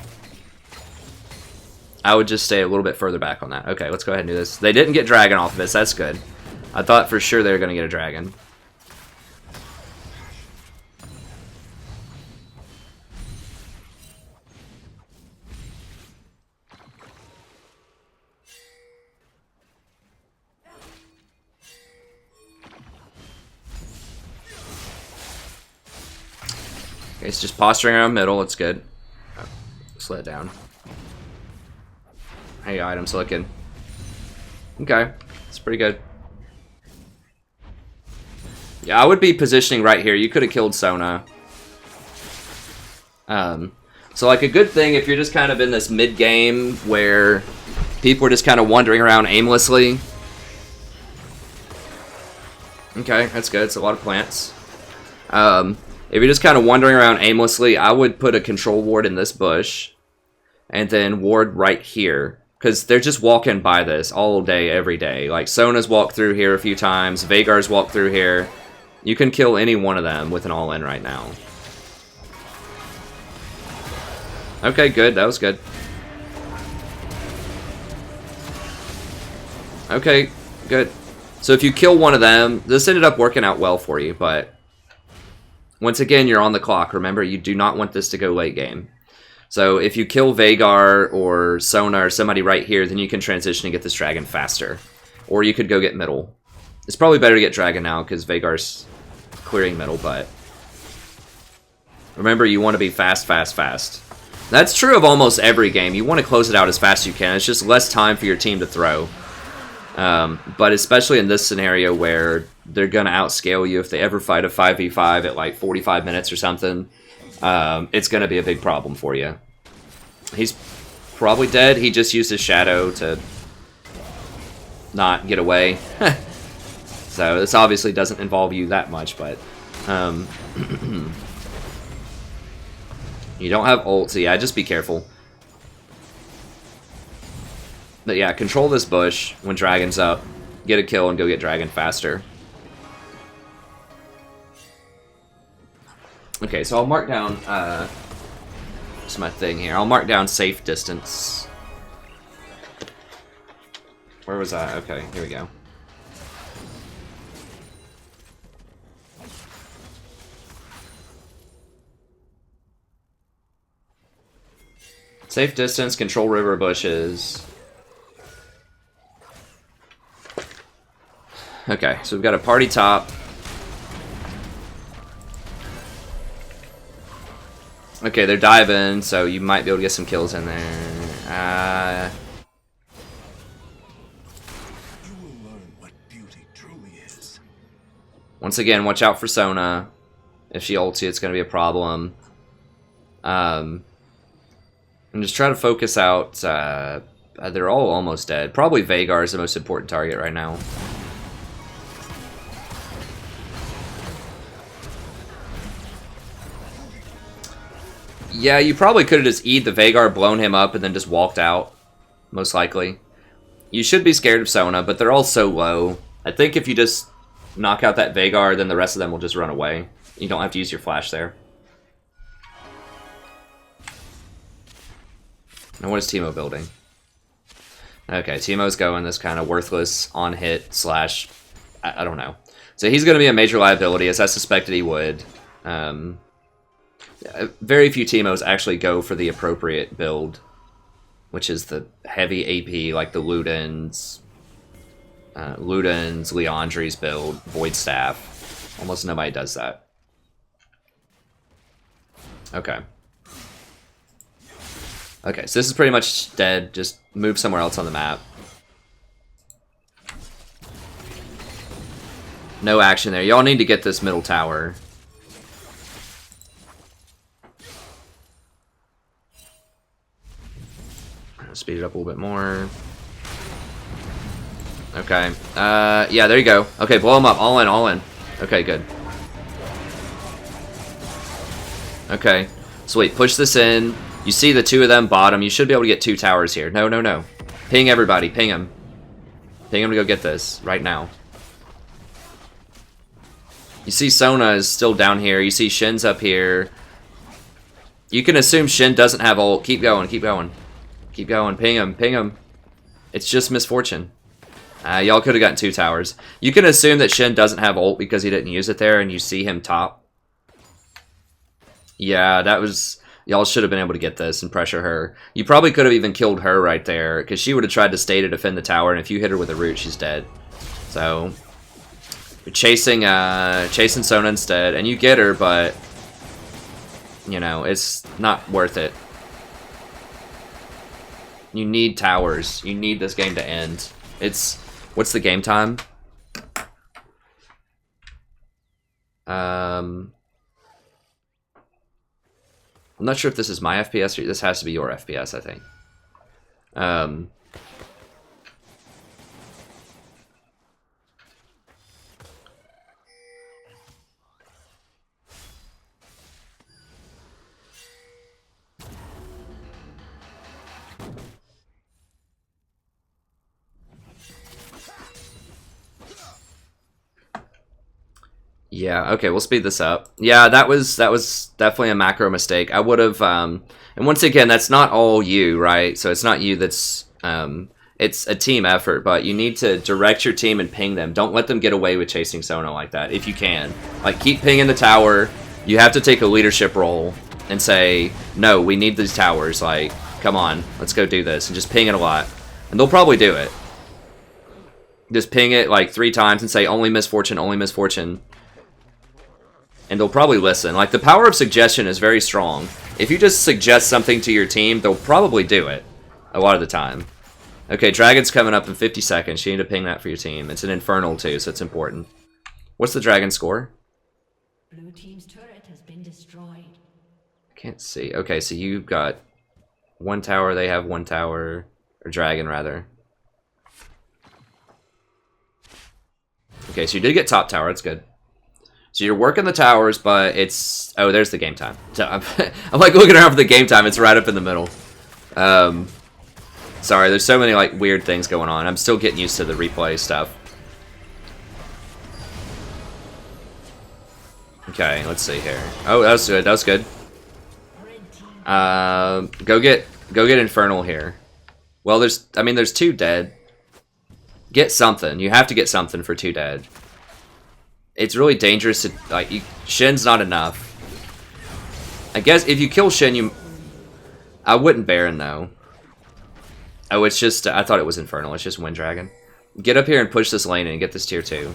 I would just stay a little bit further back on that. Okay, let's go ahead and do this. They didn't get Dragon off of this, that's good. I thought for sure they were going to get a Dragon. Okay, it's just posturing around middle. It's good. Oh, slow it down. How your items looking? Okay, it's pretty good. Yeah, I would be positioning right here. You could have killed Sona. So like a good thing if you're just kind of in this mid game where people are just kind of wandering around aimlessly. Okay, that's good. It's a lot of plants. If you're just kind of wandering around aimlessly, I would put a control ward in this bush. And then ward right here. Because they're just walking by this all day, every day. Like, Sona's walked through here a few times. Veigar's walked through here. You can kill any one of them with an all-in right now. Okay, good. That was good. Okay, good. So if you kill one of them, this ended up working out well for you, but... Once again, you're on the clock. Remember, you do not want this to go late game. So if you kill Vhagar or Sona or somebody right here, then you can transition and get this dragon faster. Or you could go get middle. It's probably better to get dragon now because Vhagar's clearing middle, but remember, you want to be fast, fast, fast. That's true of almost every game. You want to close it out as fast as you can. It's just less time for your team to throw. But especially in this scenario where they're going to outscale you if they ever fight a 5v5 at like 45 minutes or something, it's going to be a big problem for you. He's probably dead. He just used his shadow to not get away. So this obviously doesn't involve you that much, but you don't have ult, so yeah, just be careful. But yeah, control this bush when dragon's up, get a kill, and go get dragon faster. Okay, so I'll mark down, what's my thing here? I'll mark down safe distance. Where was I? Okay, here we go. Safe distance, control river bushes. Okay, so we've got a party top. Okay, they're diving, so you might be able to get some kills in there. You will learn what beauty truly is. Once again, watch out for Sona. If she ults you, it's going to be a problem. And just try to focus out. They're all almost dead. Probably Vhagar is the most important target right now. Yeah, you probably could have just E'd the Vhagar, blown him up, and then just walked out. Most likely. You should be scared of Sona, but they're all so low. I think if you just knock out that Vhagar, then the rest of them will just run away. You don't have to use your flash there. And what is Teemo building? Okay, Teemo's going this kind of worthless on-hit slash... I don't know. So he's going to be a major liability, as I suspected he would. Very few Teemos actually go for the appropriate build, which is the heavy AP, like the Luden's, Leandri's build, Void Staff. Almost nobody does that. Okay. Okay, so this is pretty much dead. Just move somewhere else on the map. No action there. Y'all need to get this middle tower. Speed it up a little bit more. Okay. Yeah, there you go. Okay, blow them up. All in, all in. Okay, good. Okay. Sweet. Push this in. You see the two of them bottom. You should be able to get 2 towers here. No, no, no. Ping everybody. Ping them. Ping them to go get this right now. You see Sona is still down here. You see Shin's up here. You can assume Shin doesn't have ult. Keep going. Keep going. Keep going. Ping him. Ping him. It's just misfortune. Y'all could have gotten 2 towers. You can assume that Shin doesn't have ult because he didn't use it there, and you see him top. Yeah, that was... Y'all should have been able to get this and pressure her. You probably could have even killed her right there, because she would have tried to stay to defend the tower, and if you hit her with a root, she's dead. So... You're chasing Sona instead, and you get her, but... You know, it's not worth it. You need towers. You need this game to end. It's... What's the game time? I'm not sure if this is my FPS or this has to be your FPS, I think. Yeah, okay, we'll speed this up. Yeah, that was definitely a macro mistake. I would have, and once again, that's not all you, right? So it's not you that's, it's a team effort, but you need to direct your team and ping them. Don't let them get away with chasing Sona like that, if you can. Like, keep pinging the tower. You have to take a leadership role. and say, no, we need these towers, like, come on, let's go do this, and just ping it a lot. And they'll probably do it. Just ping it like 3 times and say, only misfortune, only misfortune. And they'll probably listen. Like, the power of suggestion is very strong. If you just suggest something to your team, they'll probably do it a lot of the time. Okay, Dragon's coming up in 50 seconds. You need to ping that for your team. It's an Infernal, too, so it's important. What's the Dragon score? Blue team's turret has been destroyed. I can't see. Okay, so you've got 1 tower. They have 1 tower. Or Dragon, rather. Okay, so you did get top tower. That's good. So you're working the towers, but it's... Oh, there's the game time. So I'm like looking around for the game time. It's right up in the middle. Sorry, there's so many like weird things going on. I'm still getting used to the replay stuff. Okay, let's see here. Oh, that was good. That was good. Go get Infernal here. Well, there's 2 dead. Get something. You have to get something for 2 dead. It's really dangerous to, like, Shin's not enough. I guess if you kill Shin, I wouldn't Baron, though. Oh, it's just, I thought it was Infernal. It's just Wind Dragon. Get up here and push this lane and get this tier 2.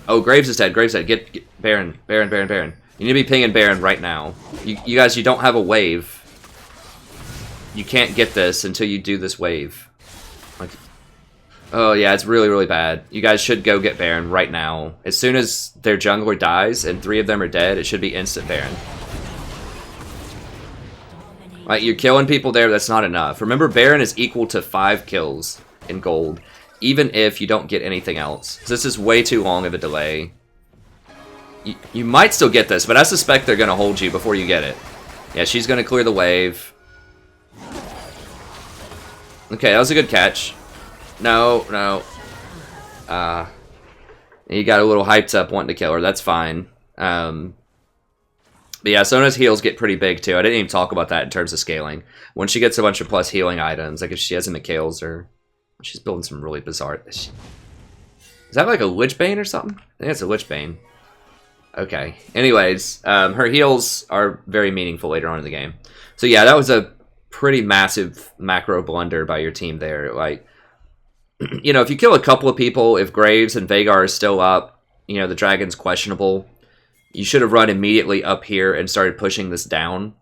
Oh, Graves is dead. Graves is dead. Get Baron. Baron, Baron, Baron. You need to be pinging Baron right now. You guys, you don't have a wave. You can't get this until you do this wave. Like, oh yeah, it's really, really bad. You guys should go get Baron right now. As soon as their jungler dies and 3 of them are dead, it should be instant Baron. Like, you're killing people there, that's not enough. Remember, Baron is equal to 5 kills in gold, even if you don't get anything else. So this is way too long of a delay. You might still get this, but I suspect they're going to hold you before you get it. Yeah, she's going to clear the wave. Okay, that was a good catch. No. You got a little hyped up wanting to kill her. That's fine. But yeah, Sona's heals get pretty big too. I didn't even talk about that in terms of scaling. When she gets a bunch of plus healing items, like if she has a Mikhail's or... She's building some really bizarre... Is that like a Lich Bane or something? I think it's a Lich Bane. Okay. Anyways, her heals are very meaningful later on in the game. So yeah, that was a pretty massive macro blunder by your team there. Like, you know, if you kill a couple of people, if Graves and Veigar are still up, you know, the Dragon's questionable, you should have run immediately up here and started pushing this down.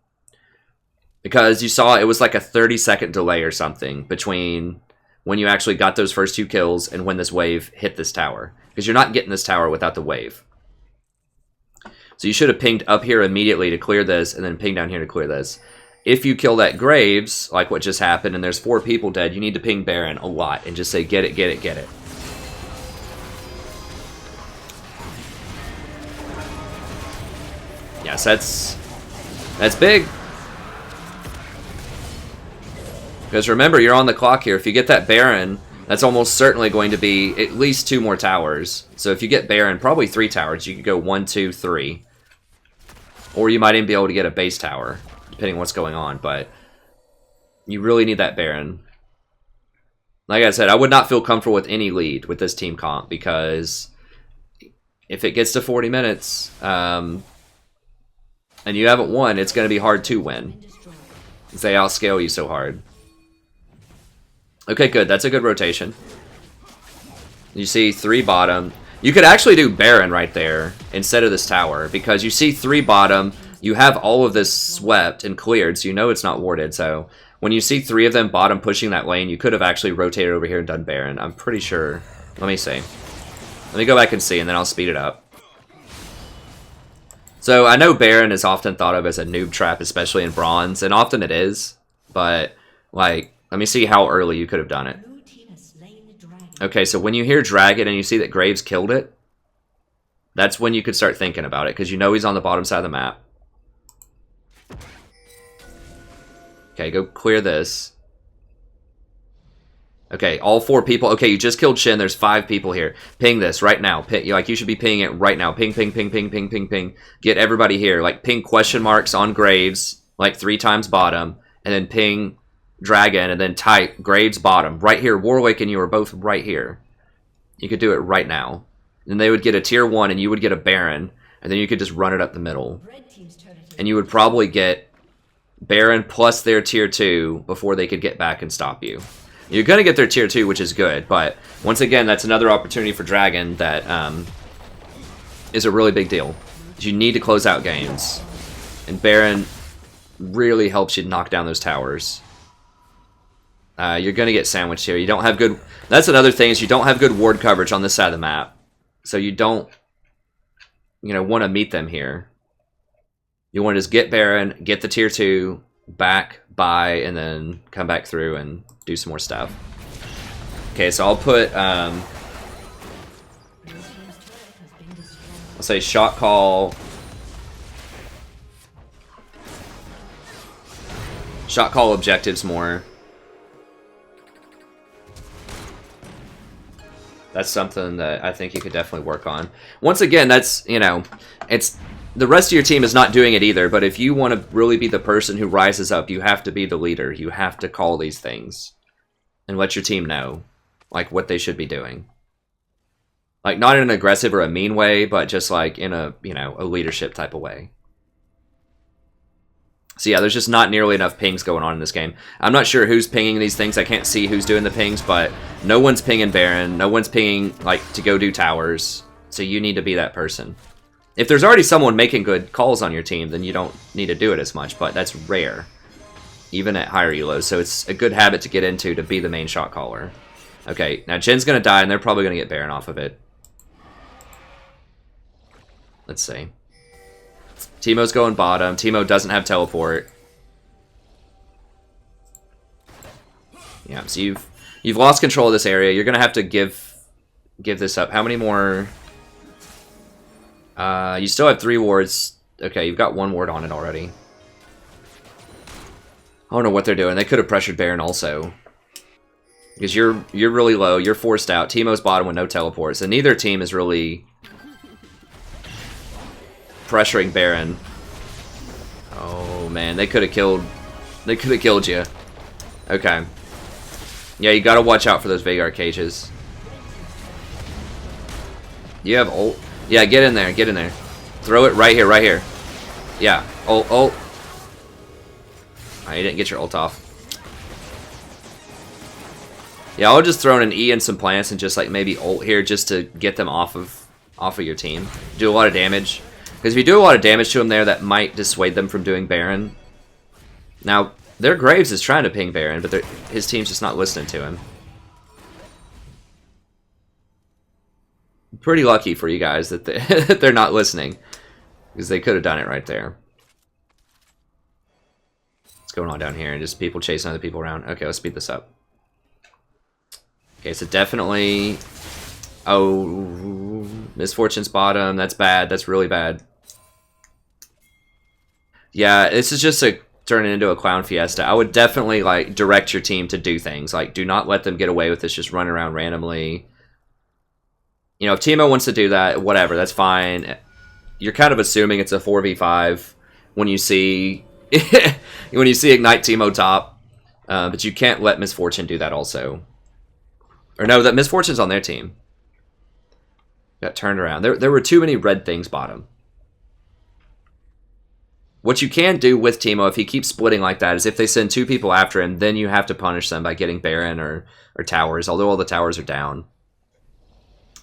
Because you saw it was like a 30-second delay or something between when you actually got those first 2 kills and when this wave hit this tower. Because you're not getting this tower without the wave. So you should have pinged up here immediately to clear this, and then ping down here to clear this. If you kill that Graves, like what just happened, and there's 4 people dead, you need to ping Baron a lot and just say, get it, get it, get it. Yes, that's big. Because remember, you're on the clock here. If you get that Baron, that's almost certainly going to be at least 2 more towers. So if you get Baron, probably 3 towers. You could go 1, 2, 3. Or you might even be able to get a base tower, depending on what's going on. But you really need that Baron. Like I said, I would not feel comfortable with any lead with this team comp. Because if it gets to 40 minutes, and you haven't won, it's going to be hard to win. Because they outscale you so hard. Okay, good. That's a good rotation. You see 3 bottom. You could actually do Baron right there instead of this tower. Because you see 3 bottom. You have all of this swept and cleared. So you know it's not warded. So when you see 3 of them bottom pushing that lane, you could have actually rotated over here and done Baron. I'm pretty sure. Let me see. Let me go back and see, and then I'll speed it up. So I know Baron is often thought of as a noob trap, especially in Bronze. And often it is. But, like... Let me see how early you could have done it. Okay, so when you hear Dragon and you see that Graves killed it, that's when you could start thinking about it, because you know he's on the bottom side of the map. Okay, go clear this. Okay, all 4 people. Okay, you just killed Shin. There's 5 people here. Ping this right now. Ping, like, you should be pinging it right now. Ping, ping, ping, ping, ping, ping, ping. Get everybody here. Like, ping question marks on Graves, like 3 times bottom, and then ping... Dragon, and then type Graves bottom. Right here, Warwick and you are both right here. You could do it right now. And they would get a tier 1 and you would get a Baron, and then you could just run it up the middle. Red team's turret And you would probably get Baron plus their tier 2 before they could get back and stop you. You're going to get their tier 2, which is good, but once again, that's another opportunity for Dragon that is a really big deal. You need to close out games. And Baron really helps you knock down those towers. You're going to get sandwiched here. You don't have good... That's another thing, is you don't have good ward coverage on this side of the map. So you don't, want to meet them here. You want to just get Baron, get the tier 2, back, buy, and then come back through and do some more stuff. Okay, so I'll put... I'll say shot call... Shot call objectives more. That's something that I think you could definitely work on. Once again, that's, it's... The rest of your team is not doing it either, but if you want to really be the person who rises up, you have to be the leader. You have to call these things. And let your team know, like, what they should be doing. Like, not in an aggressive or a mean way, but just, like, in a, a leadership type of way. So yeah, there's just not nearly enough pings going on in this game. I'm not sure who's pinging these things. I can't see who's doing the pings, but no one's pinging Baron. No one's pinging, like, to go do towers. So you need to be that person. If there's already someone making good calls on your team, then you don't need to do it as much, but that's rare. Even at higher elos, so it's a good habit to get into to be the main shot caller. Okay, now Jin's gonna die, and they're probably gonna get Baron off of it. Let's see. Teemo's going bottom. Teemo doesn't have teleport. Yeah, so you've lost control of this area. You're gonna have to give this up. How many more? You still have 3 wards. Okay, you've got 1 ward on it already. I don't know what they're doing. They could have pressured Baron also. Because you're really low. You're forced out. Teemo's bottom with no teleports. And neither team is really pressuring Baron. Oh man, they could have killed you. Okay. Yeah, you gotta watch out for those Veigar cages. You have ult. Yeah, get in there, get in there. Throw it right here. Yeah, ult. Oh, you didn't get your ult off. Yeah, I'll just throw in an E and some plants and just like maybe ult here just to get them off of your team. Do a lot of damage. Because if you do a lot of damage to them there, that might dissuade them from doing Baron. Now, their Graves is trying to ping Baron, but his team's just not listening to him. Pretty lucky for you guys that they're not listening, because they could have done it right there. What's going on down here? And just people chasing other people around. Okay, let's speed this up. Okay, so definitely... Oh, Misfortune's bottom. That's bad. That's really bad. Yeah, this is just turning into a clown fiesta. I would definitely like direct your team to do things. Like, do not let them get away with this just running around randomly. You know, if Teemo wants to do that, whatever, that's fine. You're kind of assuming it's a 4v5 when you see Ignite Teemo top. But you can't let Misfortune do that also. Or no, that Misfortune's on their team. Got turned around. There were too many red things bottom. What you can do with Teemo, if he keeps splitting like that, is if they send 2 people after him, then you have to punish them by getting Baron or towers, although all the towers are down.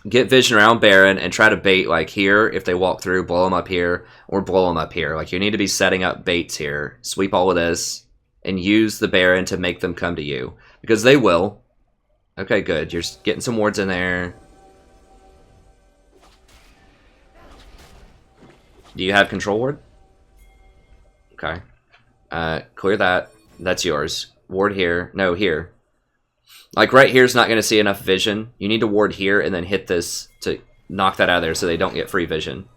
Get vision around Baron and try to bait like here. If they walk through, blow them up here or blow them up here. Like, you need to be setting up baits here. Sweep all of this and use the Baron to make them come to you, because they will. Okay, good. You're getting some wards in there. Do you have control ward? Okay. Clear that. That's yours. Ward here. No, here. Like, right here is not going to see enough vision. You need to ward here and then hit this to knock that out of there so they don't get free vision.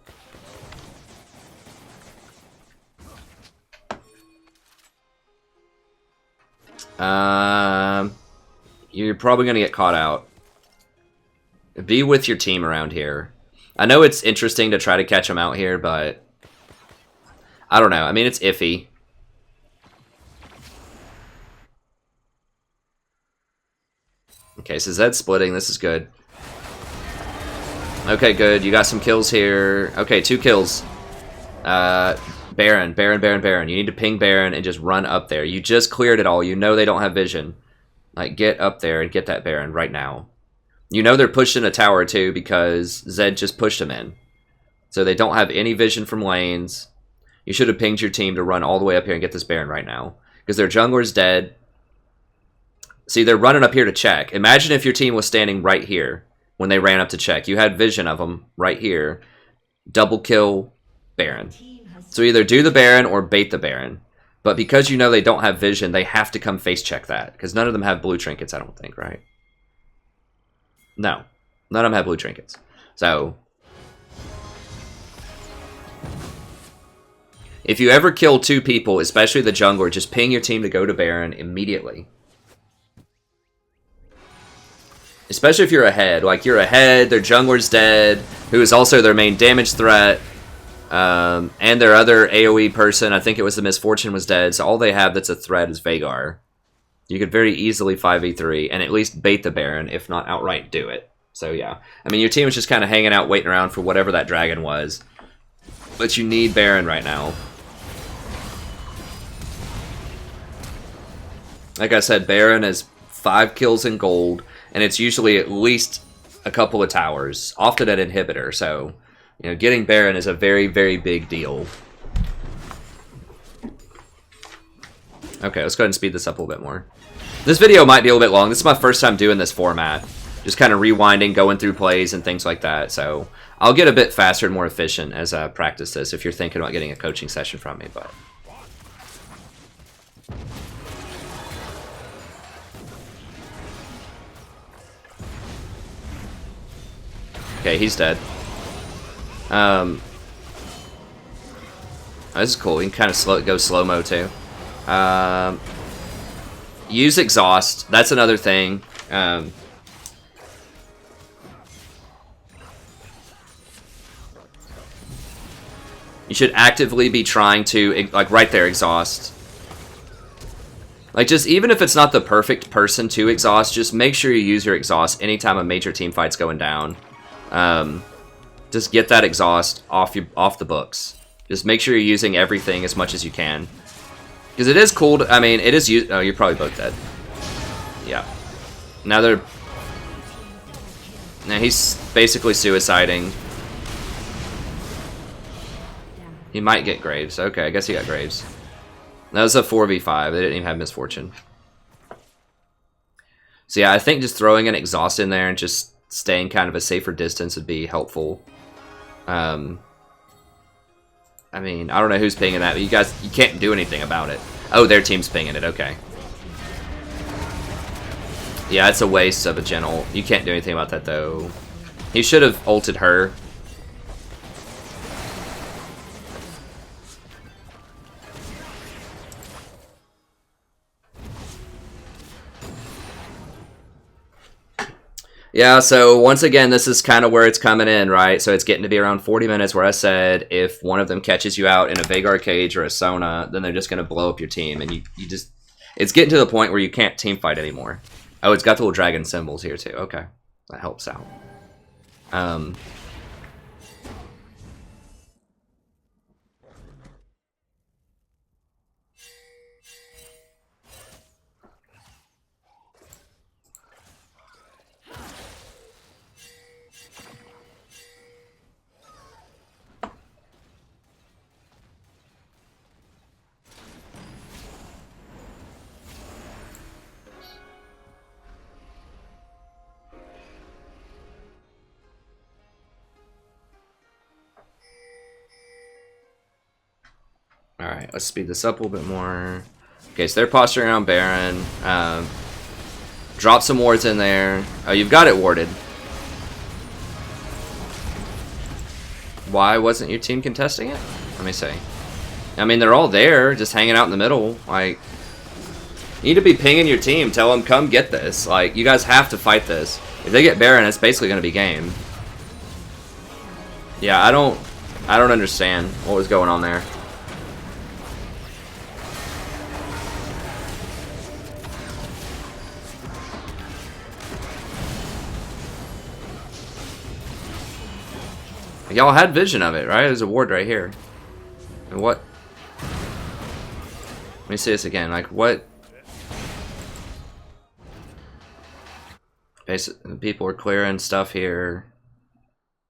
You're probably going to get caught out. Be with your team around here. I know it's interesting to try to catch them out here, but I don't know. I mean, it's iffy. Okay, so Zed's splitting. This is good. Okay, good. You got some kills here. Okay, 2 kills. Baron, Baron, Baron, Baron. You need to ping Baron and just run up there. You just cleared it all. You know they don't have vision. Like, get up there and get that Baron right now. You know they're pushing a tower too because Zed just pushed them in. So they don't have any vision from lanes. You should have pinged your team to run all the way up here and get this Baron right now. Because their jungler's dead. See, they're running up here to check. Imagine if your team was standing right here when they ran up to check. You had vision of them right here. Double kill Baron. So either do the Baron or bait the Baron. But because you know they don't have vision, they have to come face check that. Because none of them have blue trinkets, I don't think, right? No. None of them have blue trinkets. So if you ever kill two people, especially the jungler, just ping your team to go to Baron immediately. Especially if you're ahead. Like, you're ahead, their jungler's dead, who is also their main damage threat. And their other AoE person, I think it was the Misfortune, was dead. So all they have that's a threat is Veigar. You could very easily 5v3 and at least bait the Baron, if not outright do it. So yeah. I mean, your team was just kind of hanging out, waiting around for whatever that dragon was. But you need Baron right now. Like I said, Baron is 5 kills in gold. And it's usually at least a couple of towers, often an inhibitor. So, you know, getting Baron is a very, very big deal. Okay, let's go ahead and speed this up a little bit more. This video might be a little bit long. This is my first time doing this format. Just kind of rewinding, going through plays and things like that. So, I'll get a bit faster and more efficient as I practice this if you're thinking about getting a coaching session from me. But okay, he's dead. Oh, this is cool. You can kind of go slow-mo too. Use exhaust. That's another thing. You should actively be trying to, like right there, exhaust. Like, just even if it's not the perfect person to exhaust, just make sure you use your exhaust anytime a major team fight's going down. Just get that exhaust off the books. Just make sure you're using everything as much as you can. Because it is cool to, I mean, it is oh, you're probably both dead. Yeah. Now he's basically suiciding. He might get Graves. Okay, I guess he got Graves. That was a 4v5. They didn't even have Misfortune. So yeah, I think just throwing an exhaust in there and just staying kind of a safer distance would be helpful. I mean, I don't know who's pinging that, but you can't do anything about it. Oh, their team's pinging it, okay. Yeah, it's a waste of a gentle. You can't do anything about that, though. He should have ulted her. Yeah, so once again, this is kind of where it's coming in, right? So it's getting to be around 40 minutes where I said if one of them catches you out in a Veigar cage or a Sona, then they're just going to blow up your team. And you just... It's getting to the point where you can't team fight anymore. Oh, it's got the little dragon symbols here too. Okay, that helps out. Alright, let's speed this up a little bit more. Okay, so they're posturing around Baron. Drop some wards in there. Oh, you've got it warded. Why wasn't your team contesting it? Let me see. I mean, they're all there, just hanging out in the middle. Like, you need to be pinging your team. Tell them, come get this. Like, you guys have to fight this. If they get Baron, it's basically going to be game. Yeah, I don't understand what was going on there. Y'all had vision of it, right? There's a ward right here. And what? Let me see this again. Like, what? Basically, people are clearing stuff here.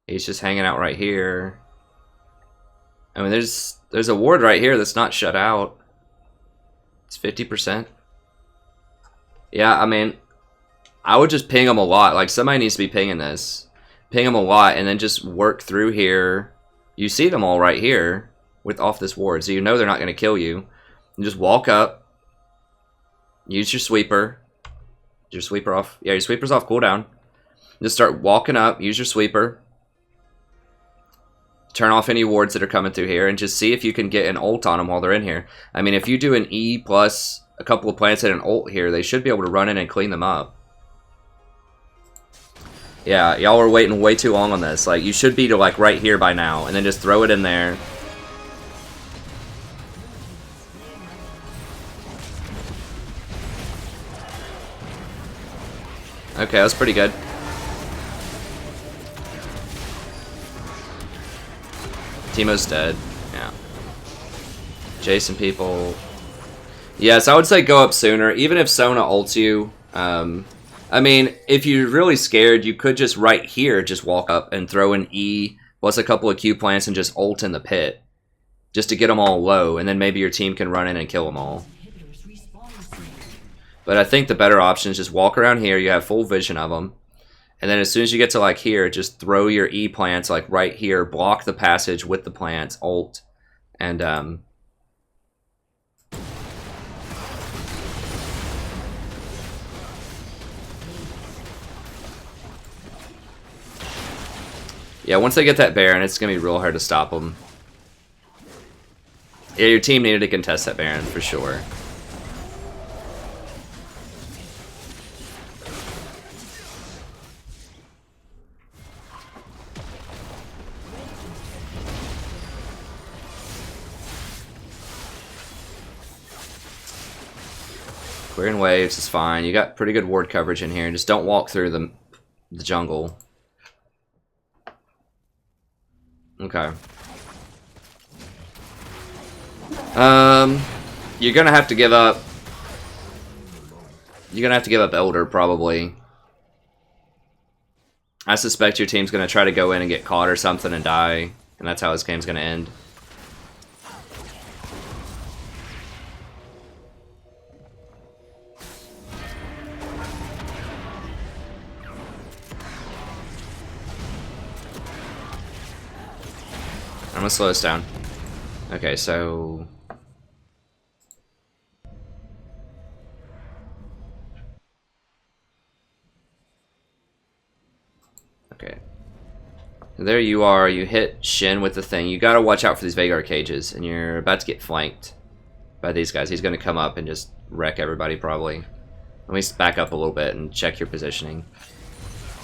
He's just hanging out right here. I mean, there's a ward right here that's not shut out. It's 50%. Yeah, I mean, I would just ping them a lot. Like, somebody needs to be pinging this. Ping them a lot, and then just work through here. You see them all right here with off this ward, so you know they're not going to kill you. You just walk up. Use your sweeper. Your sweeper off. Yeah, your sweeper's off cooldown. Just start walking up. Use your sweeper. Turn off any wards that are coming through here, and just see if you can get an ult on them while they're in here. I mean, if you do an E plus a couple of plants and an ult here, they should be able to run in and clean them up. Yeah, y'all are waiting way too long on this. Like, you should be to, like, right here by now, and then just throw it in there. Okay, that's pretty good. Teemo's dead. Yeah. Jason people. Yes, I would say go up sooner, even if Sona ults you. I mean, if you're really scared, you could just right here just walk up and throw an E plus a couple of Q plants and just ult in the pit. Just to get them all low, and then maybe your team can run in and kill them all. But I think the better option is just walk around here, you have full vision of them. And then as soon as you get to like here, just throw your E plants like right here, block the passage with the plants, ult, and yeah, once they get that Baron, it's going to be real hard to stop them. Yeah, your team needed to contest that Baron, for sure. Clearing waves is fine. You got pretty good ward coverage in here. Just don't walk through the jungle. Okay. You're gonna have to give up. You're gonna have to give up Elder, probably. I suspect your team's gonna try to go in and get caught or something and die, and that's how this game's gonna end. I'm gonna slow this down. Okay, so... Okay. There you are, you hit Shin with the thing. You gotta watch out for these Veigar cages, and you're about to get flanked by these guys. He's gonna come up and just wreck everybody, probably. Let me back up a little bit and check your positioning.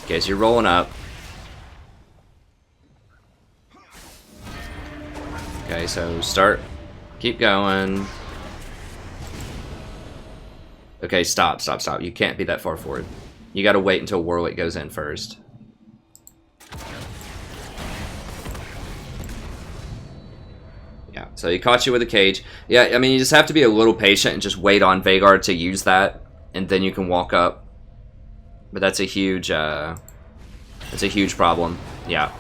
Okay, so you're rolling up. Okay, so start, keep going. Okay, stop. You can't be that far forward. You gotta wait until Warwick goes in first. Yeah, so he caught you with a cage. Yeah, I mean, you just have to be a little patient and just wait on Veigar to use that, and then you can walk up. But that's a huge problem. Yeah.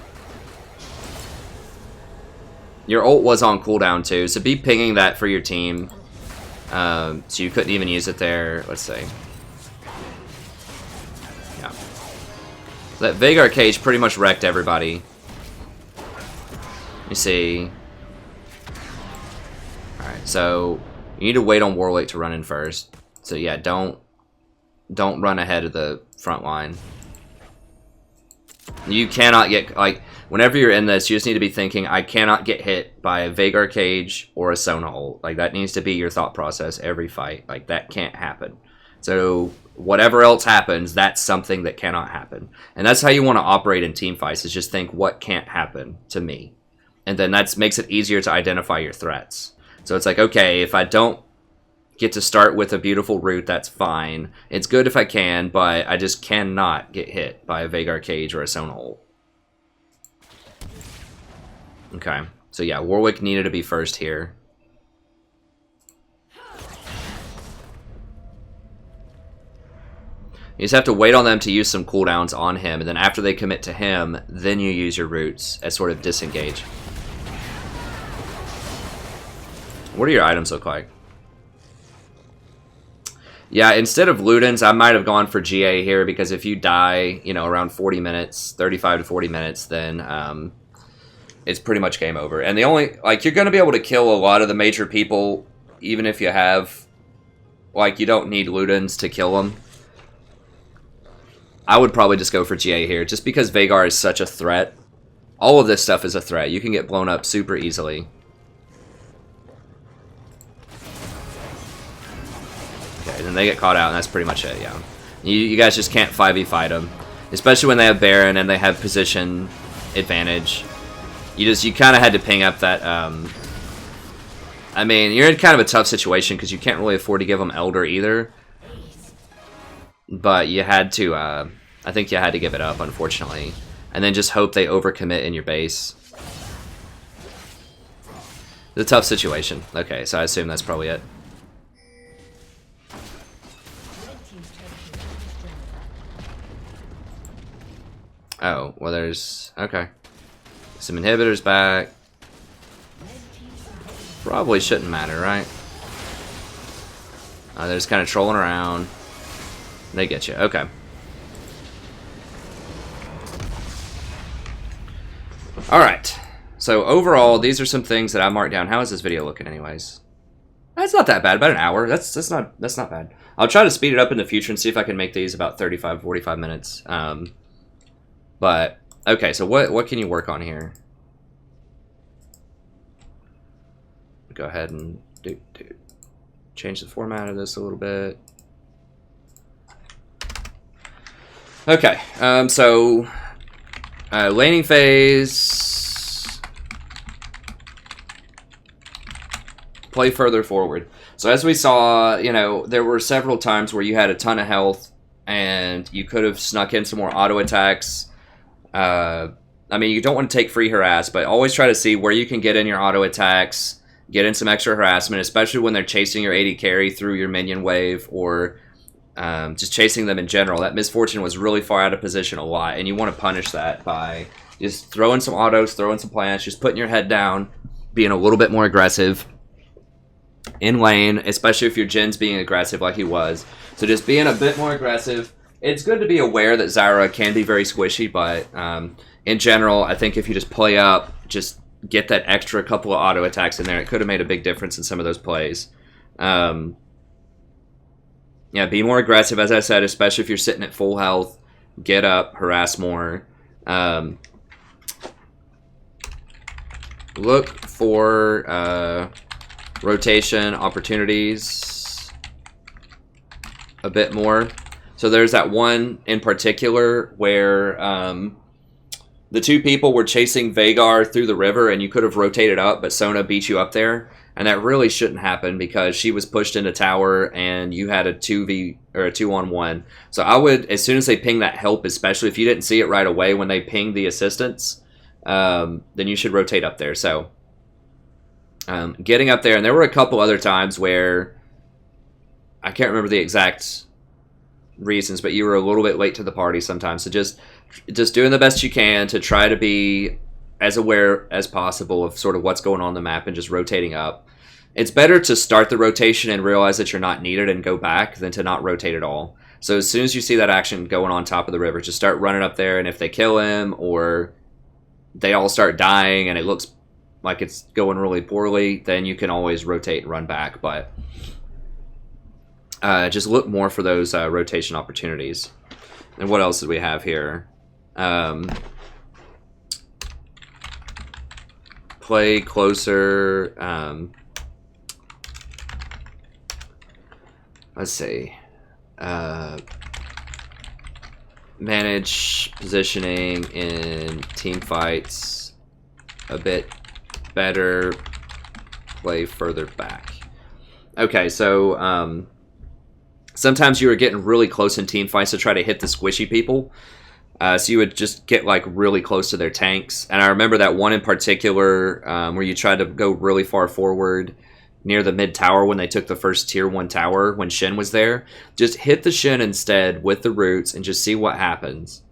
Your ult was on cooldown too, so be pinging that for your team. So you couldn't even use it there. Let's see. Yeah. That Veigar cage pretty much wrecked everybody. Let me see. Alright, so you need to wait on Warwick to run in first. So yeah, don't run ahead of the front line. You cannot get, like, whenever you're in this, you just need to be thinking, I cannot get hit by a Veigar cage or a Sona ult. Like, that needs to be your thought process every fight. Like, that can't happen. So, whatever else happens, that's something that cannot happen. And that's how you want to operate in team fights, is just think, what can't happen to me? And then that makes it easier to identify your threats. So it's like, okay, if I don't get to start with a beautiful route, that's fine. It's good if I can, but I just cannot get hit by a Veigar cage or a Sona ult. Okay, so yeah, Warwick needed to be first here. You just have to wait on them to use some cooldowns on him, and then after they commit to him, then you use your roots as sort of disengage. What do your items look like? Yeah, instead of Ludens, I might have gone for GA here, because if you die, you know, around 40 minutes, 35 to 40 minutes, then it's pretty much game over. And the only, like, you're going to be able to kill a lot of the major people, even if you have, like, you don't need Ludens to kill them. I would probably just go for GA here, just because Vhagar is such a threat. All of this stuff is a threat. You can get blown up super easily. Okay, then they get caught out, and that's pretty much it, yeah. You guys just can't 5v fight them. Especially when they have Baron and they have position advantage. You kind of had to ping up that, I mean, you're in kind of a tough situation because you can't really afford to give them Elder either. But you had to, I think you had to give it up, unfortunately. And then just hope they overcommit in your base. It's a tough situation. Okay, so I assume that's probably it. Oh, well there's... okay. Some inhibitors back. Probably shouldn't matter, right? They're just kind of trolling around. They get you. Okay. Alright. So overall, these are some things that I marked down. How is this video looking anyways? That's not that bad. About an hour. That's not bad. I'll try to speed it up in the future and see if I can make these about 35, 45 minutes. But okay, so what can you work on here? Go ahead and change the format of this a little bit. Okay, so laning phase, play further forward. So as we saw, you know, there were several times where you had a ton of health and you could have snuck in some more auto attacks. I mean, you don't want to take free harass, but always try to see where you can get in your auto attacks, get in some extra harassment, especially when they're chasing your AD carry through your minion wave, or just chasing them in general. That Misfortune was really far out of position a lot, and you want to punish that by just throwing some autos, throwing some plants, just putting your head down, being a little bit more aggressive in lane, especially if your Jin's being aggressive like he was. So just being a bit more aggressive. It's good to be aware that Zyra can be very squishy, but in general, I think if you just play up, just get that extra couple of auto attacks in there, it could have made a big difference in some of those plays. Yeah, be more aggressive, as I said, especially if you're sitting at full health. Get up, harass more. Look for rotation opportunities a bit more. So there's that one in particular where the two people were chasing Vhagar through the river and you could have rotated up, but Sona beat you up there. And that really shouldn't happen because she was pushed into tower and you had a 2v or a 2-on-1. So I would, as soon as they ping that help, especially if you didn't see it right away when they pinged the assistance, then you should rotate up there. So getting up there, and there were a couple other times where I can't remember the exact reasons, but you were a little bit late to the party sometimes. So just doing the best you can to try to be as aware as possible of sort of what's going on the map and just rotating up. It's better to start the rotation and realize that you're not needed and go back than to not rotate at all. So as soon as you see that action going on top of the river, just start running up there, and if they kill him or they all start dying and it looks like it's going really poorly, then you can always rotate and run back. But just look more for those rotation opportunities. And what else did we have here? Play closer. Let's see. Manage positioning in team fights a bit better. Play further back. Okay, so sometimes you were getting really close in team fights to try to hit the squishy people. So you would just get like really close to their tanks. And I remember that one in particular where you tried to go really far forward near the mid tower when they took the first tier 1 tower when Shin was there. Just hit the Shin instead with the roots and just see what happens.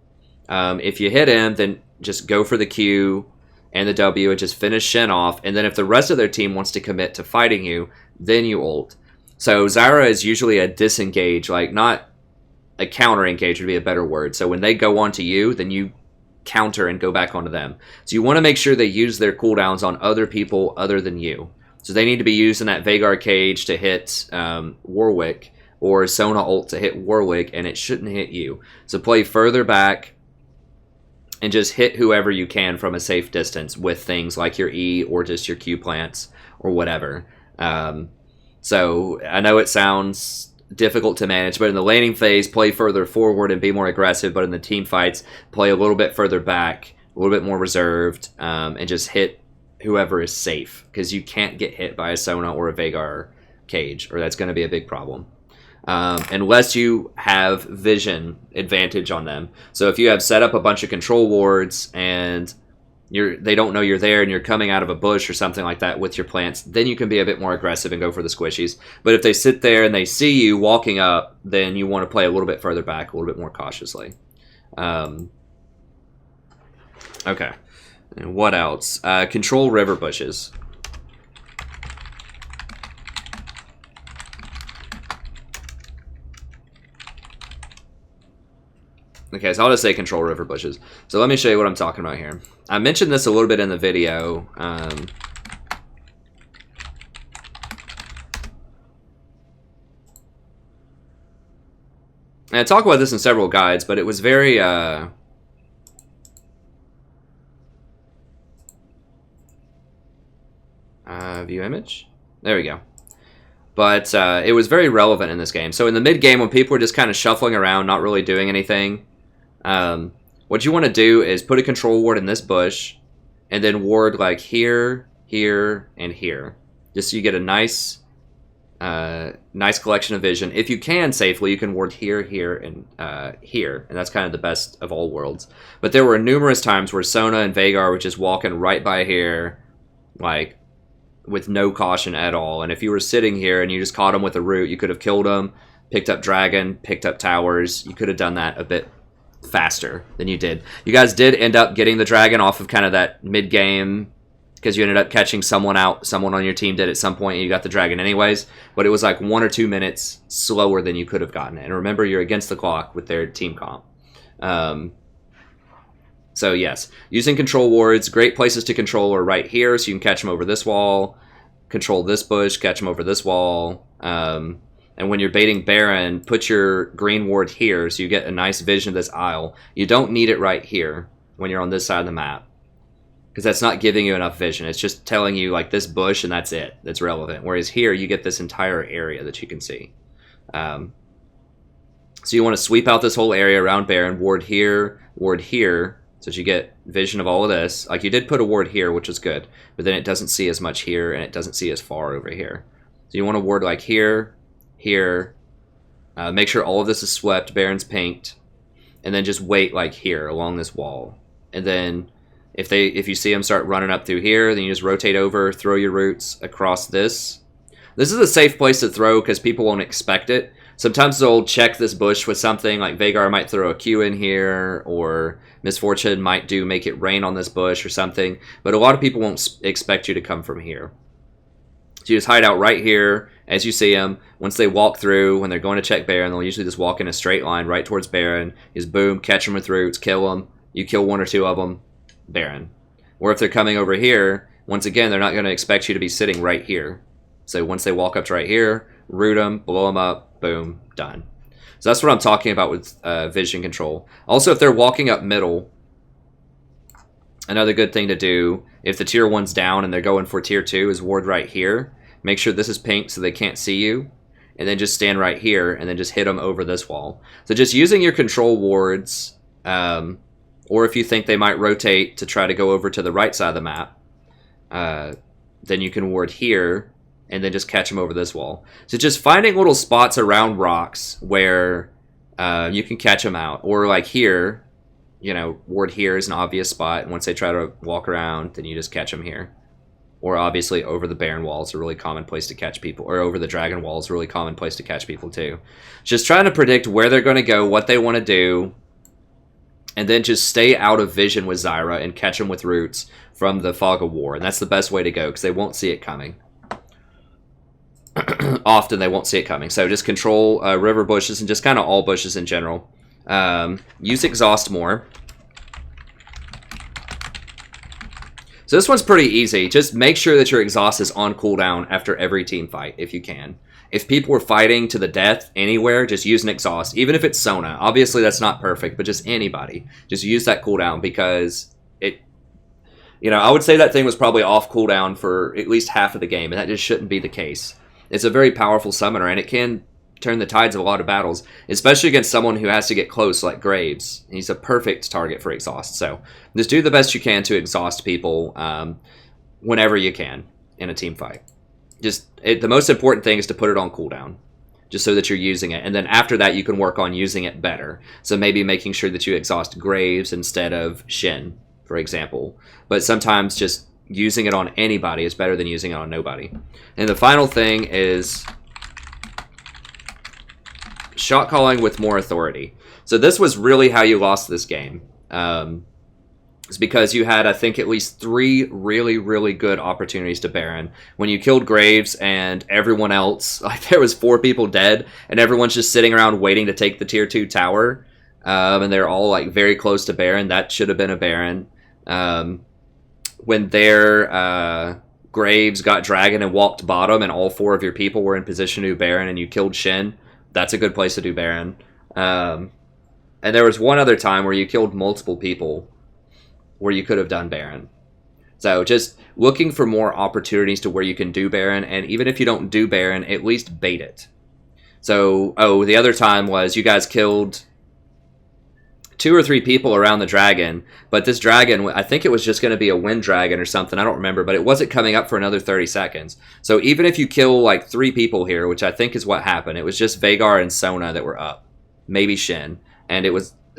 If you hit him, then just go for the Q and the W and just finish Shin off. And then if the rest of their team wants to commit to fighting you, then you ult. So Zyra is usually a disengage, like not a counter engage would be a better word. So when they go onto you, then you counter and go back onto them. So you want to make sure they use their cooldowns on other people other than you. So they need to be using that Veigar cage to hit Warwick, or Sona ult to hit Warwick, and it shouldn't hit you. So play further back and just hit whoever you can from a safe distance with things like your E or just your Q plants or whatever. So I know it sounds difficult to manage, but in the laning phase, play further forward and be more aggressive, but in the team fights, play a little bit further back, a little bit more reserved, and just hit whoever is safe, because you can't get hit by a Sona or a Veigar cage, or that's going to be a big problem. Unless you have vision advantage on them. So if you have set up a bunch of control wards and they don't know you're there and you're coming out of a bush or something like that with your plants, then you can be a bit more aggressive and go for the squishies. But if they sit there and they see you walking up, then you want to play a little bit further back, a little bit more cautiously. Okay. And what else? Control river bushes. Okay, so I'll just say control river bushes. So let me show you what I'm talking about here. I mentioned this a little bit in the video. And I talk about this in several guides, but it was very... view image? There we go. But it was very relevant in this game. So in the mid game, when people were just kind of shuffling around, not really doing anything, what you want to do is put a control ward in this bush, and then ward like here, here, and here, just so you get a nice collection of vision. If you can safely, you can ward here, here, and here, and that's kind of the best of all worlds. But there were numerous times where Sona and Veigar were just walking right by here, like with no caution at all. And if you were sitting here and you just caught him with a root, you could have killed him, picked up dragon, picked up towers. You could have done that a bit faster than you did. You guys did end up getting the dragon off of kind of that mid-game, because you ended up catching someone out. Someone on your team did at some point, and you got the dragon anyways. But it was like 1 or 2 minutes slower than you could have gotten it. And remember, you're against the clock with their team comp. So yes, using control wards, great places to control are right here, so you can catch them over this wall, control this bush, catch them over this wall. And when you're baiting Baron, put your green ward here so you get a nice vision of this aisle. You don't need it right here when you're on this side of the map, because that's not giving you enough vision. It's just telling you like this bush and that's it. That's relevant. Whereas here you get this entire area that you can see. So you want to sweep out this whole area around Baron, ward here, so that you get vision of all of this. Like you did put a ward here, which is good, but then it doesn't see as much here and it doesn't see as far over here. So you want to ward like here, here. Make sure all of this is swept, Baron's pinked, and then just wait like here along this wall. And then if you see them start running up through here, then you just rotate over, throw your roots across this. This is a safe place to throw because people won't expect it. Sometimes they'll check this bush with something, like Veigar might throw a Q in here, or Misfortune might make it rain on this bush or something, but a lot of people won't expect you to come from here. So you just hide out right here as you see them. Once they walk through, when they're going to check Baron, they'll usually just walk in a straight line right towards Baron. You just boom, catch them with roots, kill them. You kill 1 or 2 of them, Baron. Or if they're coming over here, once again, they're not going to expect you to be sitting right here. So once they walk up to right here, root them, blow them up, boom, done. So that's what I'm talking about with vision control. Also, if they're walking up middle, another good thing to do, if the tier 1's down and they're going for tier 2, is ward right here. Make sure this is pink so they can't see you. And then just stand right here and then just hit them over this wall. So just using your control wards, or if you think they might rotate to try to go over to the right side of the map, then you can ward here and then just catch them over this wall. So just finding little spots around rocks where you can catch them out. Or like here, you know, ward here is an obvious spot. And once they try to walk around, then you just catch them here. Or obviously over the Baron wall is a really common place to catch people. Or over the Dragon wall is a really common place to catch people too. Just trying to predict where they're going to go, what they want to do. And then just stay out of vision with Zyra and catch them with roots from the Fog of War. And that's the best way to go because they won't see it coming. Often they won't see it coming. So just control river bushes and just kind of all bushes in general. Use exhaust more. So this one's pretty easy. Just make sure that your exhaust is on cooldown after every team fight, if you can. If people are fighting to the death anywhere, just use an exhaust. Even if it's Sona. Obviously, that's not perfect, but just anybody. Just use that cooldown because it... You know, I would say that thing was probably off cooldown for at least half of the game, and that just shouldn't be the case. It's a very powerful summoner, and it can turn the tides of a lot of battles, especially against someone who has to get close like Graves. He's a perfect target for exhaust. So just do the best you can to exhaust people whenever you can in a team fight. The most important thing is to put it on cooldown, just so that you're using it. And then after that, you can work on using it better. So maybe making sure that you exhaust Graves instead of Shin, for example. But sometimes just using it on anybody is better than using it on nobody. And the final thing is shot calling with more authority. So this was really how you lost this game. It's because you had, I think, at least 3 really, really good opportunities to Baron. When you killed Graves and everyone else, like there was 4 people dead, and everyone's just sitting around waiting to take the tier 2 tower, and they're all like very close to Baron. That should have been a Baron. When their Graves got Dragon and walked bottom, and all 4 of your people were in position to do Baron, and you killed Shin, that's a good place to do Baron. And there was one other time where you killed multiple people where you could have done Baron. So just looking for more opportunities to where you can do Baron, and even if you don't do Baron, at least bait it. So, the other time was you guys killed 2 or 3 people around the dragon, but this dragon, I think it was just going to be a wind dragon or something, I don't remember, but it wasn't coming up for another 30 seconds. So even if you kill like 3 people here, which I think is what happened, it was just Vhagar and Sona that were up, maybe Shin, and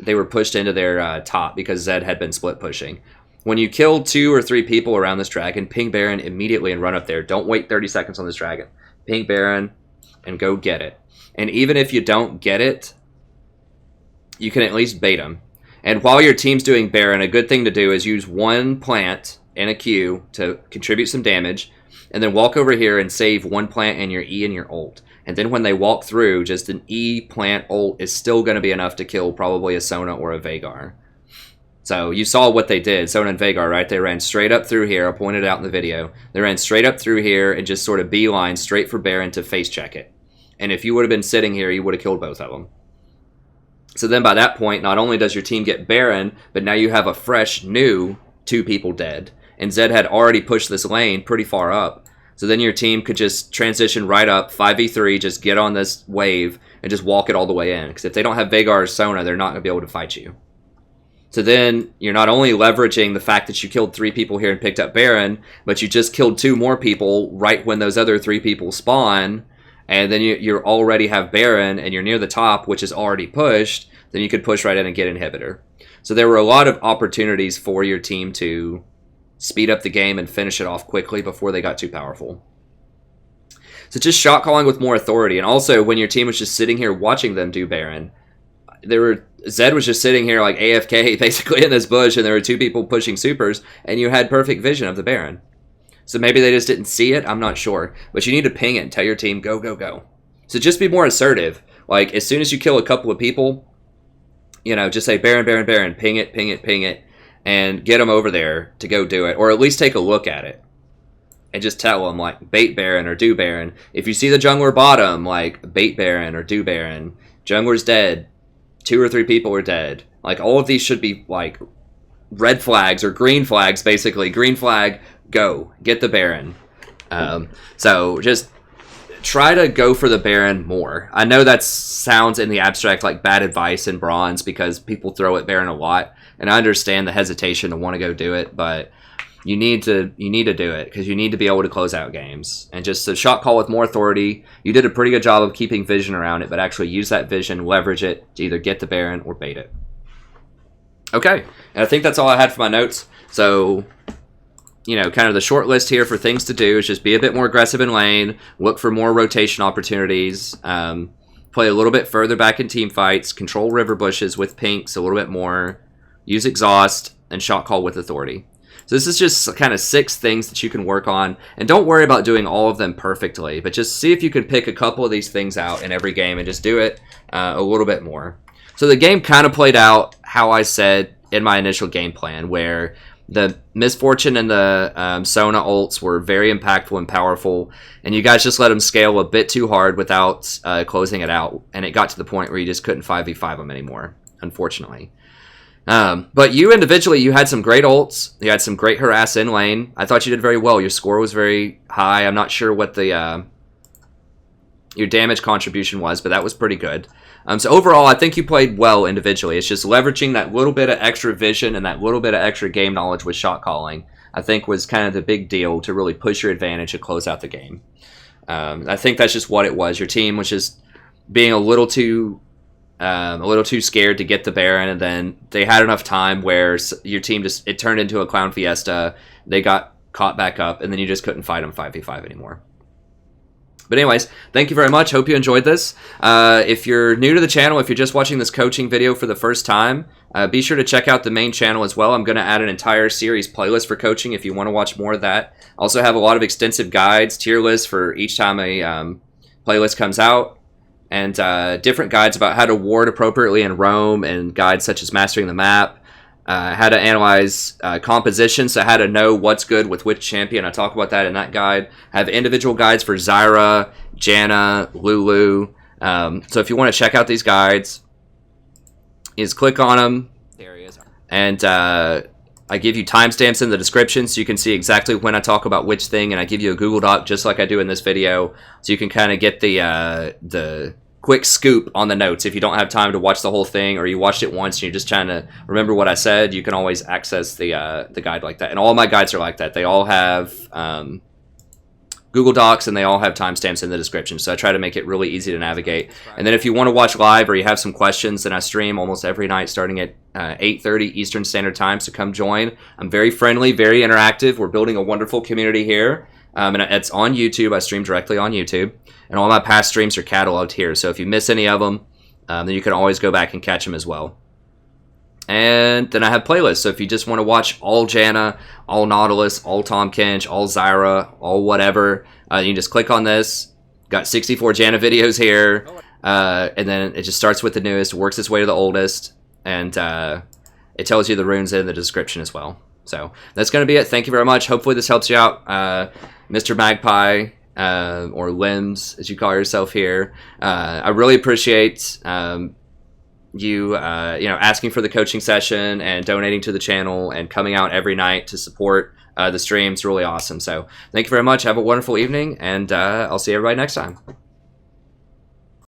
they were pushed into their top because Zed had been split pushing. When you kill 2 or 3 people around this dragon, ping Baron immediately and run up there. Don't wait 30 seconds on this dragon. Ping Baron and go get it. And even if you don't get it, you can at least bait them. And while your team's doing Baron, a good thing to do is use 1 plant in a queue to contribute some damage, and then walk over here and save 1 plant in your E and your ult. And then when they walk through, just an E plant ult is still going to be enough to kill probably a Sona or a Vhagar. So you saw what they did, Sona and Vhagar, right? They ran straight up through here. I pointed it out in the video. They ran straight up through here and just sort of beeline straight for Baron to face check it. And if you would have been sitting here, you would have killed both of them. So then by that point, not only does your team get Baron, but now you have a fresh, new 2 people dead. And Zed had already pushed this lane pretty far up. So then your team could just transition right up, 5v3, just get on this wave, and just walk it all the way in. Because if they don't have Vhagar or Sona, they're not going to be able to fight you. So then you're not only leveraging the fact that you killed 3 people here and picked up Baron, but you just killed 2 more people right when those other 3 people spawn. And then you already have Baron, and you're near the top, which is already pushed, then you could push right in and get Inhibitor. So there were a lot of opportunities for your team to speed up the game and finish it off quickly before they got too powerful. So just shot calling with more authority. And also, when your team was just sitting here watching them do Baron, Zed was just sitting here like AFK, basically in this bush, and there were 2 people pushing supers, and you had perfect vision of the Baron. So maybe they just didn't see it, I'm not sure. But you need to ping it and tell your team, go, go, go. So just be more assertive. Like, as soon as you kill a couple of people, you know, just say, Baron, Baron, Baron, ping it, ping it, ping it, and get them over there to go do it. Or at least take a look at it. And just tell them, like, bait Baron or do Baron. If you see the jungler bottom, like, bait Baron or do Baron. Jungler's dead. 2 or 3 people are dead. Like, all of these should be, like, red flags or green flags, basically. Green flag, go. Get the Baron. So just try to go for the Baron more. I know that sounds in the abstract like bad advice in Bronze because people throw at Baron a lot. And I understand the hesitation to want to go do it, but you need to do it because you need to be able to close out games. And just a shot call with more authority. You did a pretty good job of keeping vision around it, but actually use that vision, leverage it to either get the Baron or bait it. Okay, and I think that's all I had for my notes. So you know, kind of the short list here for things to do is just be a bit more aggressive in lane, look for more rotation opportunities, play a little bit further back in team fights, control river bushes with pinks a little bit more, use exhaust, and shot call with authority. So this is just kind of 6 things that you can work on, and don't worry about doing all of them perfectly, but just see if you can pick a couple of these things out in every game and just do it a little bit more. So the game kind of played out how I said in my initial game plan, where the Misfortune and the Sona ults were very impactful and powerful, and you guys just let them scale a bit too hard without closing it out, and it got to the point where you just couldn't 5v5 them anymore, unfortunately. But you individually, you had some great ults, you had some great harass in lane. I thought you did very well. Your score was very high. I'm not sure what the your damage contribution was, but that was pretty good. So overall, I think you played well individually. It's just leveraging that little bit of extra vision and that little bit of extra game knowledge with shot calling, I think was kind of the big deal to really push your advantage and close out the game. I think that's just what it was. Your team was just being a little too scared to get the Baron, and then they had enough time where your team just, it turned into a clown fiesta. They got caught back up, and then you just couldn't fight them 5v5 anymore. But anyways, thank you very much. Hope you enjoyed this. If you're new to the channel, if you're just watching this coaching video for the first time, be sure to check out the main channel as well. I'm going to add an entire series playlist for coaching if you want to watch more of that. I also have a lot of extensive guides, tier lists for each time a playlist comes out, and different guides about how to ward appropriately in roam, and guides such as mastering the map, how to analyze composition, so how to know what's good with which champion. I talk about that in that guide. I have individual guides for Zyra, Janna, Lulu. So if you want to check out these guides, is click on them, and I give you timestamps in the description so you can see exactly when I talk about which thing, and I give you a Google Doc just like I do in this video, so you can kind of get the quick scoop on the notes. If you don't have time to watch the whole thing, or you watched it once and you're just trying to remember what I said, you can always access the guide like that. And all my guides are like that. They all have Google Docs, and they all have timestamps in the description, so I try to make it really easy to navigate. And then if you want to watch live, or you have some questions, then I stream almost every night starting at 8:30 Eastern Standard Time, so come join. I'm very friendly, very interactive. We're building a wonderful community here. And it's on YouTube. I stream directly on YouTube. And all my past streams are cataloged here. So if you miss any of them, then you can always go back and catch them as well. And then I have playlists. So if you just want to watch all Janna, all Nautilus, all Tom Kench, all Zyra, all whatever, you can just click on this. Got 64 Janna videos here. And then it just starts with the newest, works its way to the oldest. And it tells you the runes in the description as well. So that's going to be it. Thank you very much. Hopefully this helps you out. Mr. Magpie, or Limbs, as you call yourself here. I really appreciate you asking for the coaching session and donating to the channel and coming out every night to support the stream. It's really awesome. So thank you very much. Have a wonderful evening, and I'll see everybody next time.